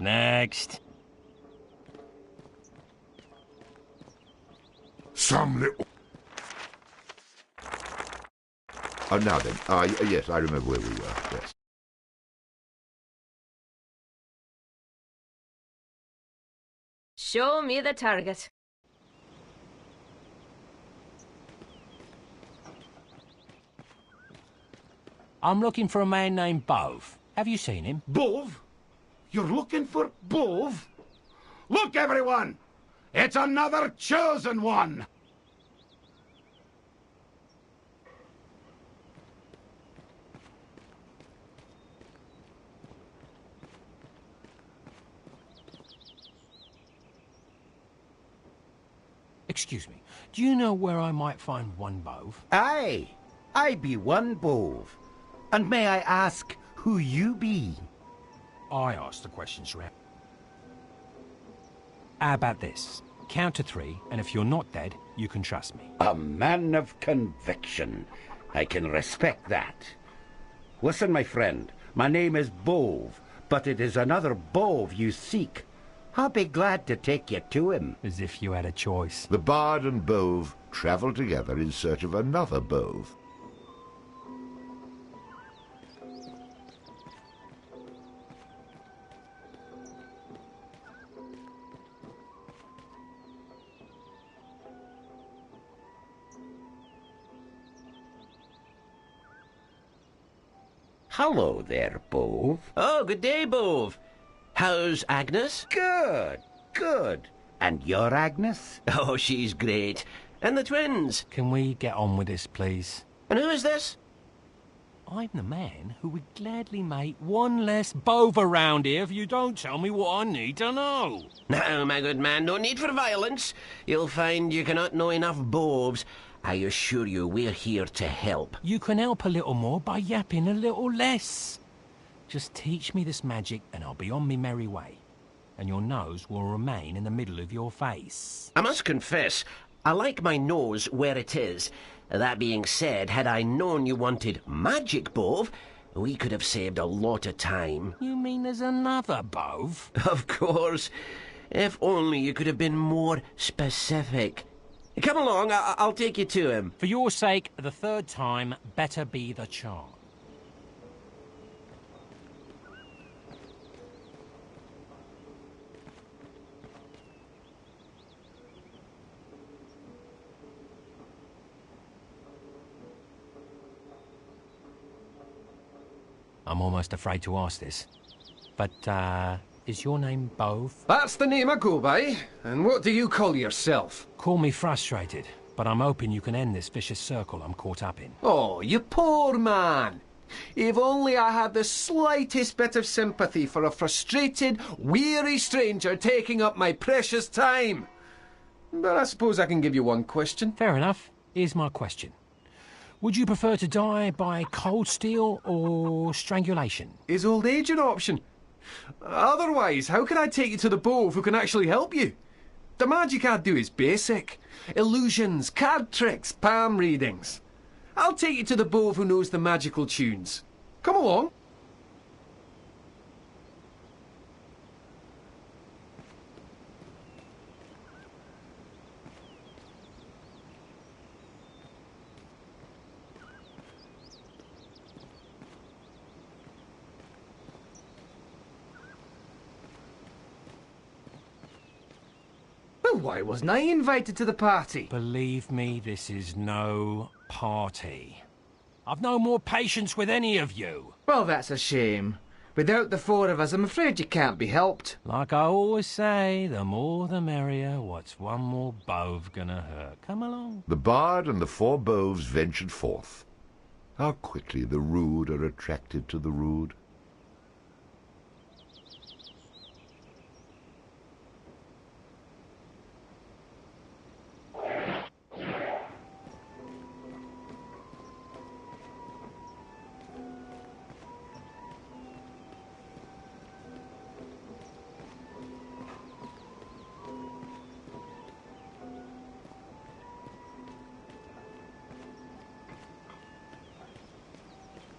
Next. Some little... Oh, now then. Yes, I remember where we were. Yes. Show me the target. I'm looking for a man named Bove. Have you seen him? Bove? You're looking for Bove? Look, everyone! It's another chosen one! Excuse me, do you know where I might find one Bove? Aye, I be one Bove. And may I ask who you be? I ask the questions round. How about this? Count to 3, and if you're not dead, you can trust me. A man of conviction. I can respect that. Listen, my friend, my name is Bove, but it is another Bove you seek. I'll be glad to take you to him. As if you had a choice. The bard and Bove travelled together in search of another Bove. Hello there, Bove. Oh, good day, Bove. How's Agnes? Good, good. And your Agnes? Oh, she's great. And the twins? Can we get on with this, please? And who is this? I'm the man who would gladly make one less Bove around here if you don't tell me what I need to know. Now, my good man, no need for violence. You'll find you cannot know enough Boves. I assure you, we're here to help. You can help a little more by yapping a little less. Just teach me this magic and I'll be on me merry way. And your nose will remain in the middle of your face. I must confess, I like my nose where it is. That being said, had I known you wanted magic, Bove, we could have saved a lot of time. You mean there's another Bove? Of course. If only you could have been more specific. Come along, I'll take you to him. For your sake, the third time better be the charm. I'm almost afraid to ask this, but, is your name Bove? That's the name I go by. And what do you call yourself? Call me frustrated, but I'm hoping you can end this vicious circle I'm caught up in. Oh, you poor man. If only I had the slightest bit of sympathy for a frustrated, weary stranger taking up my precious time. But I suppose I can give you one question. Fair enough. Here's my question. Would you prefer to die by cold steel or strangulation? Is old age an option? Otherwise, how can I take you to the Bove who can actually help you? The magic I do is basic. Illusions, card tricks, palm readings. I'll take you to the Bove who knows the magical tunes. Come along. Well, why wasn't I invited to the party? Believe me, this is no party. I've no more patience with any of you. Well, that's a shame. Without the four of us, I'm afraid you can't be helped. Like I always say, the more the merrier. What's one more Bove gonna hurt? Come along. The bard and the four Boves ventured forth. How quickly the rude are attracted to the rude.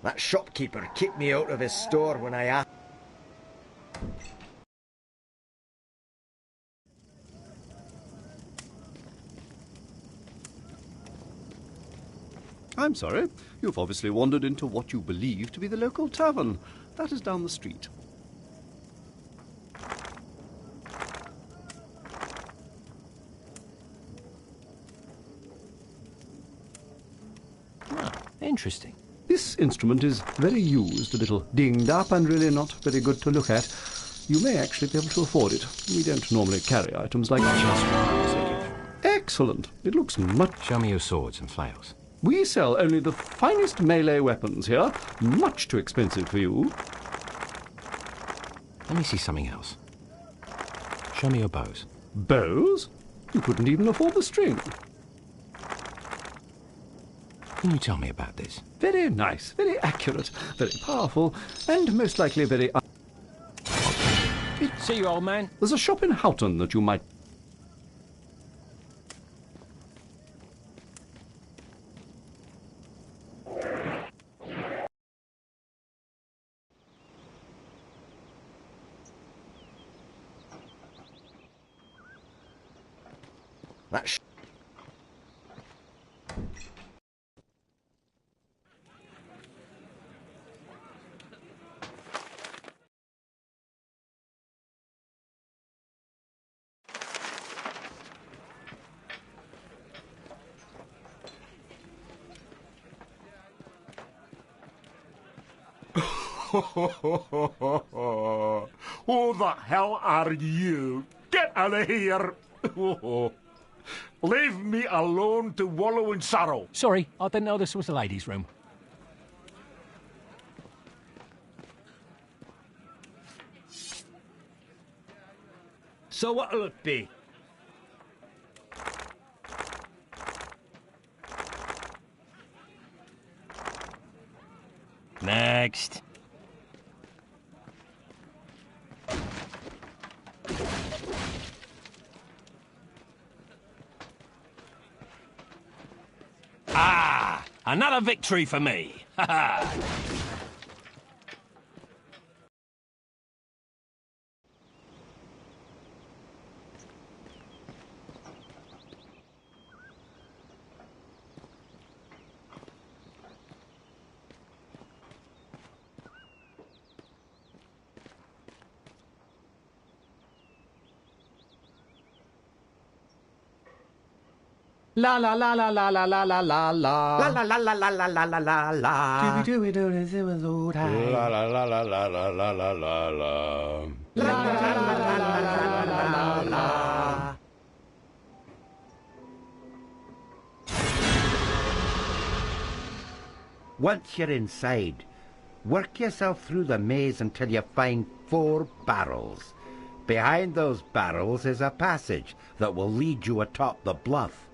That shopkeeper kicked me out of his store when I asked. I'm sorry. You've obviously wandered into what you believe to be the local tavern. That is down the street. Interesting. This instrument is very used, a little dinged up and really not very good to look at. You may actually be able to afford it. We don't normally carry items like that. Excellent. It looks much... Show me your swords and flails. We sell only the finest melee weapons here. Much too expensive for you. Let me see something else. Show me your bows. Bows? You couldn't even afford the string. Can you tell me about this? Very nice, very accurate, very powerful, and most likely very... See you, old man. There's a shop in Houghton that you might... That's... Who the hell are you? Get out of here! Leave me alone to wallow in sorrow. Sorry, I didn't know this was a ladies' room. So what'll it be? Next. Ah! Another victory for me! Ha ha! La la la la la la la la la la. La la la la la la la la la la. La la la la la la la la la la. La la la la la la la la. Once you're inside, work yourself through the maze until you find 4 barrels. Behind those barrels is a passage that will lead you atop the bluff.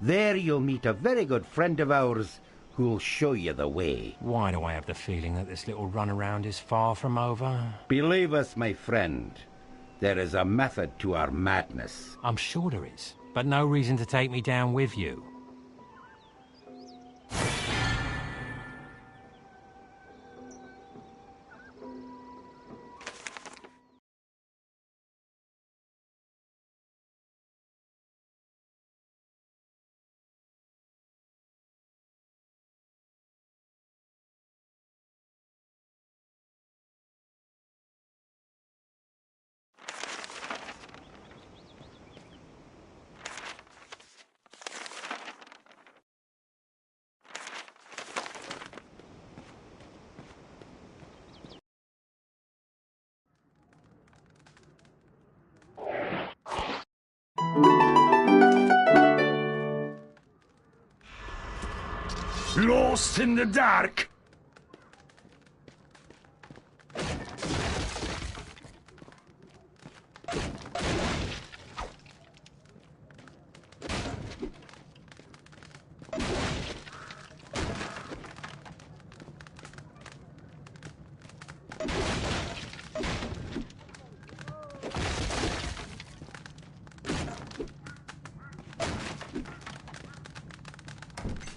There you'll meet a very good friend of ours who'll show you the way. Why do I have the feeling that this little runaround is far from over? Believe us, my friend, there is a method to our madness. I'm sure there is, but no reason to take me down with you. Lost in the dark.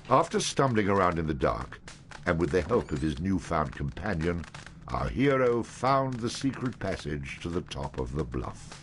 After stumbling around in the dark, and with the help of his newfound companion, our hero found the secret passage to the top of the bluff.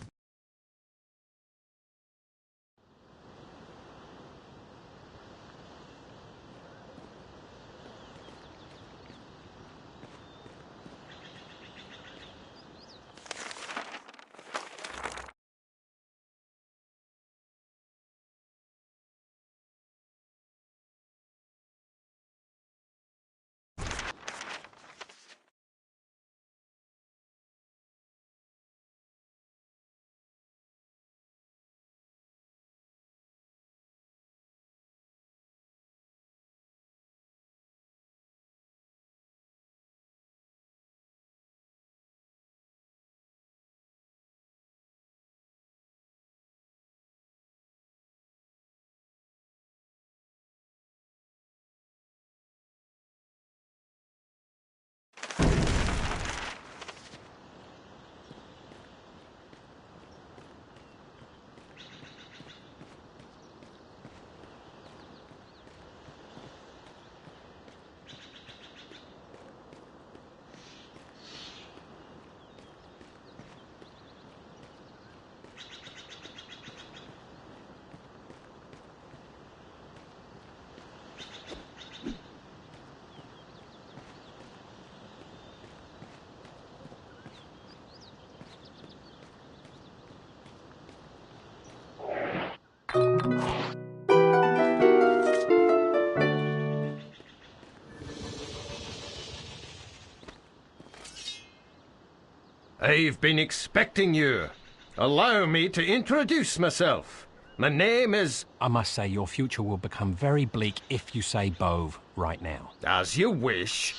I've been expecting you. Allow me to introduce myself. My name is... I must say, your future will become very bleak if you say Bove right now. As you wish.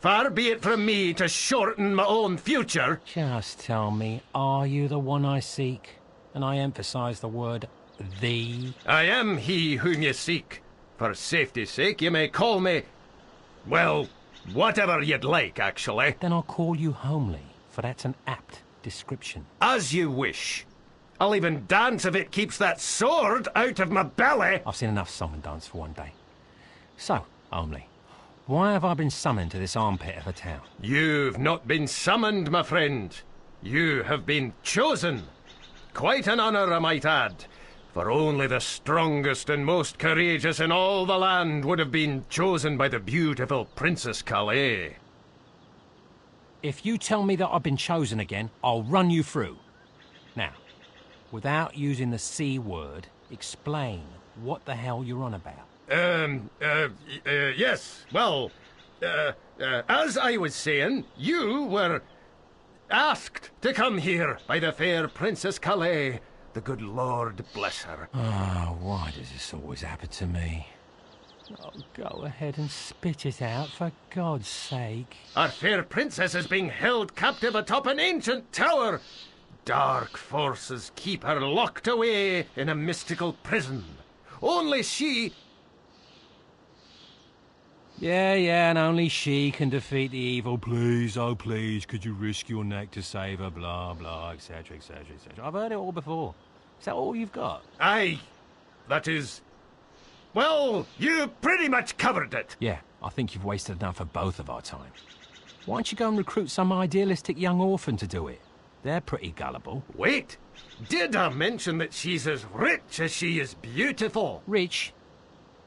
Far be it from me to shorten my own future. Just tell me, are you the one I seek? And I emphasize the word thee. I am he whom you seek. For safety's sake, you may call me... well, whatever you'd like, actually. Then I'll call you Homely, for that's an apt description. As you wish. I'll even dance if it keeps that sword out of my belly. I've seen enough song and dance for one day. So, Homely, why have I been summoned to this armpit of a town? You've not been summoned, my friend. You have been chosen. Quite an honour, I might add. For only the strongest and most courageous in all the land would have been chosen by the beautiful Princess Calais. If you tell me that I've been chosen again, I'll run you through. Now, without using the C word, explain what the hell you're on about. Yes, well, as I was saying, you were asked to come here by the fair Princess Calais. The good Lord bless her. Oh, why does this always happen to me? Oh, go ahead and spit it out, for God's sake. Our fair princess is being held captive atop an ancient tower. Dark forces keep her locked away in a mystical prison. Only she... Yeah, and only she can defeat the evil. Please, oh please, could you risk your neck to save her? Blah, blah, etc., etc., etc. I've heard it all before. Is that all you've got? Aye, that is... well, you pretty much covered it. Yeah, I think you've wasted enough of both of our time. Why don't you go and recruit some idealistic young orphan to do it? They're pretty gullible. Wait, did I mention that she's as rich as she is beautiful? Rich?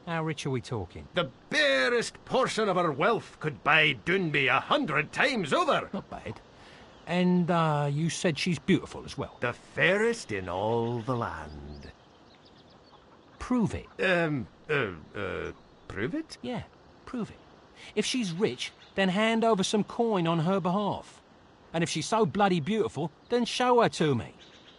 How rich are we talking? The barest portion of her wealth could buy Doonby 100 times over. Not bad. And, you said she's beautiful as well? The fairest in all the land. Prove it. Prove it? Yeah, prove it. If she's rich, then hand over some coin on her behalf. And if she's so bloody beautiful, then show her to me.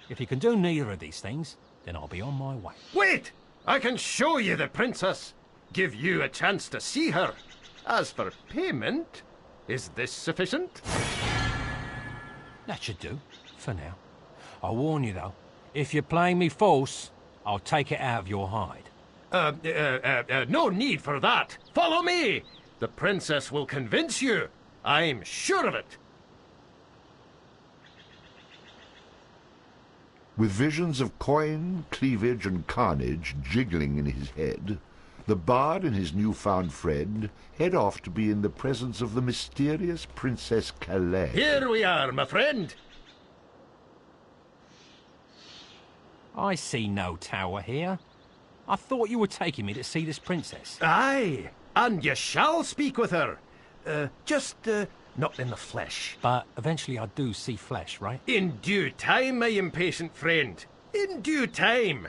If you can do neither of these things, then I'll be on my way. Wait! I can show you the princess. Give you a chance to see her. As for payment, is this sufficient? That should do, for now. I'll warn you, though. If you're playing me false, I'll take it out of your hide. No need for that. Follow me. The princess will convince you. I'm sure of it. With visions of coin, cleavage, and carnage jiggling in his head, the bard and his newfound friend head off to be in the presence of the mysterious Princess Calais. Here we are, my friend. I see no tower here. I thought you were taking me to see this princess. Aye, and you shall speak with her. Just not in the flesh. But eventually I do see flesh, right? In due time, my impatient friend. In due time.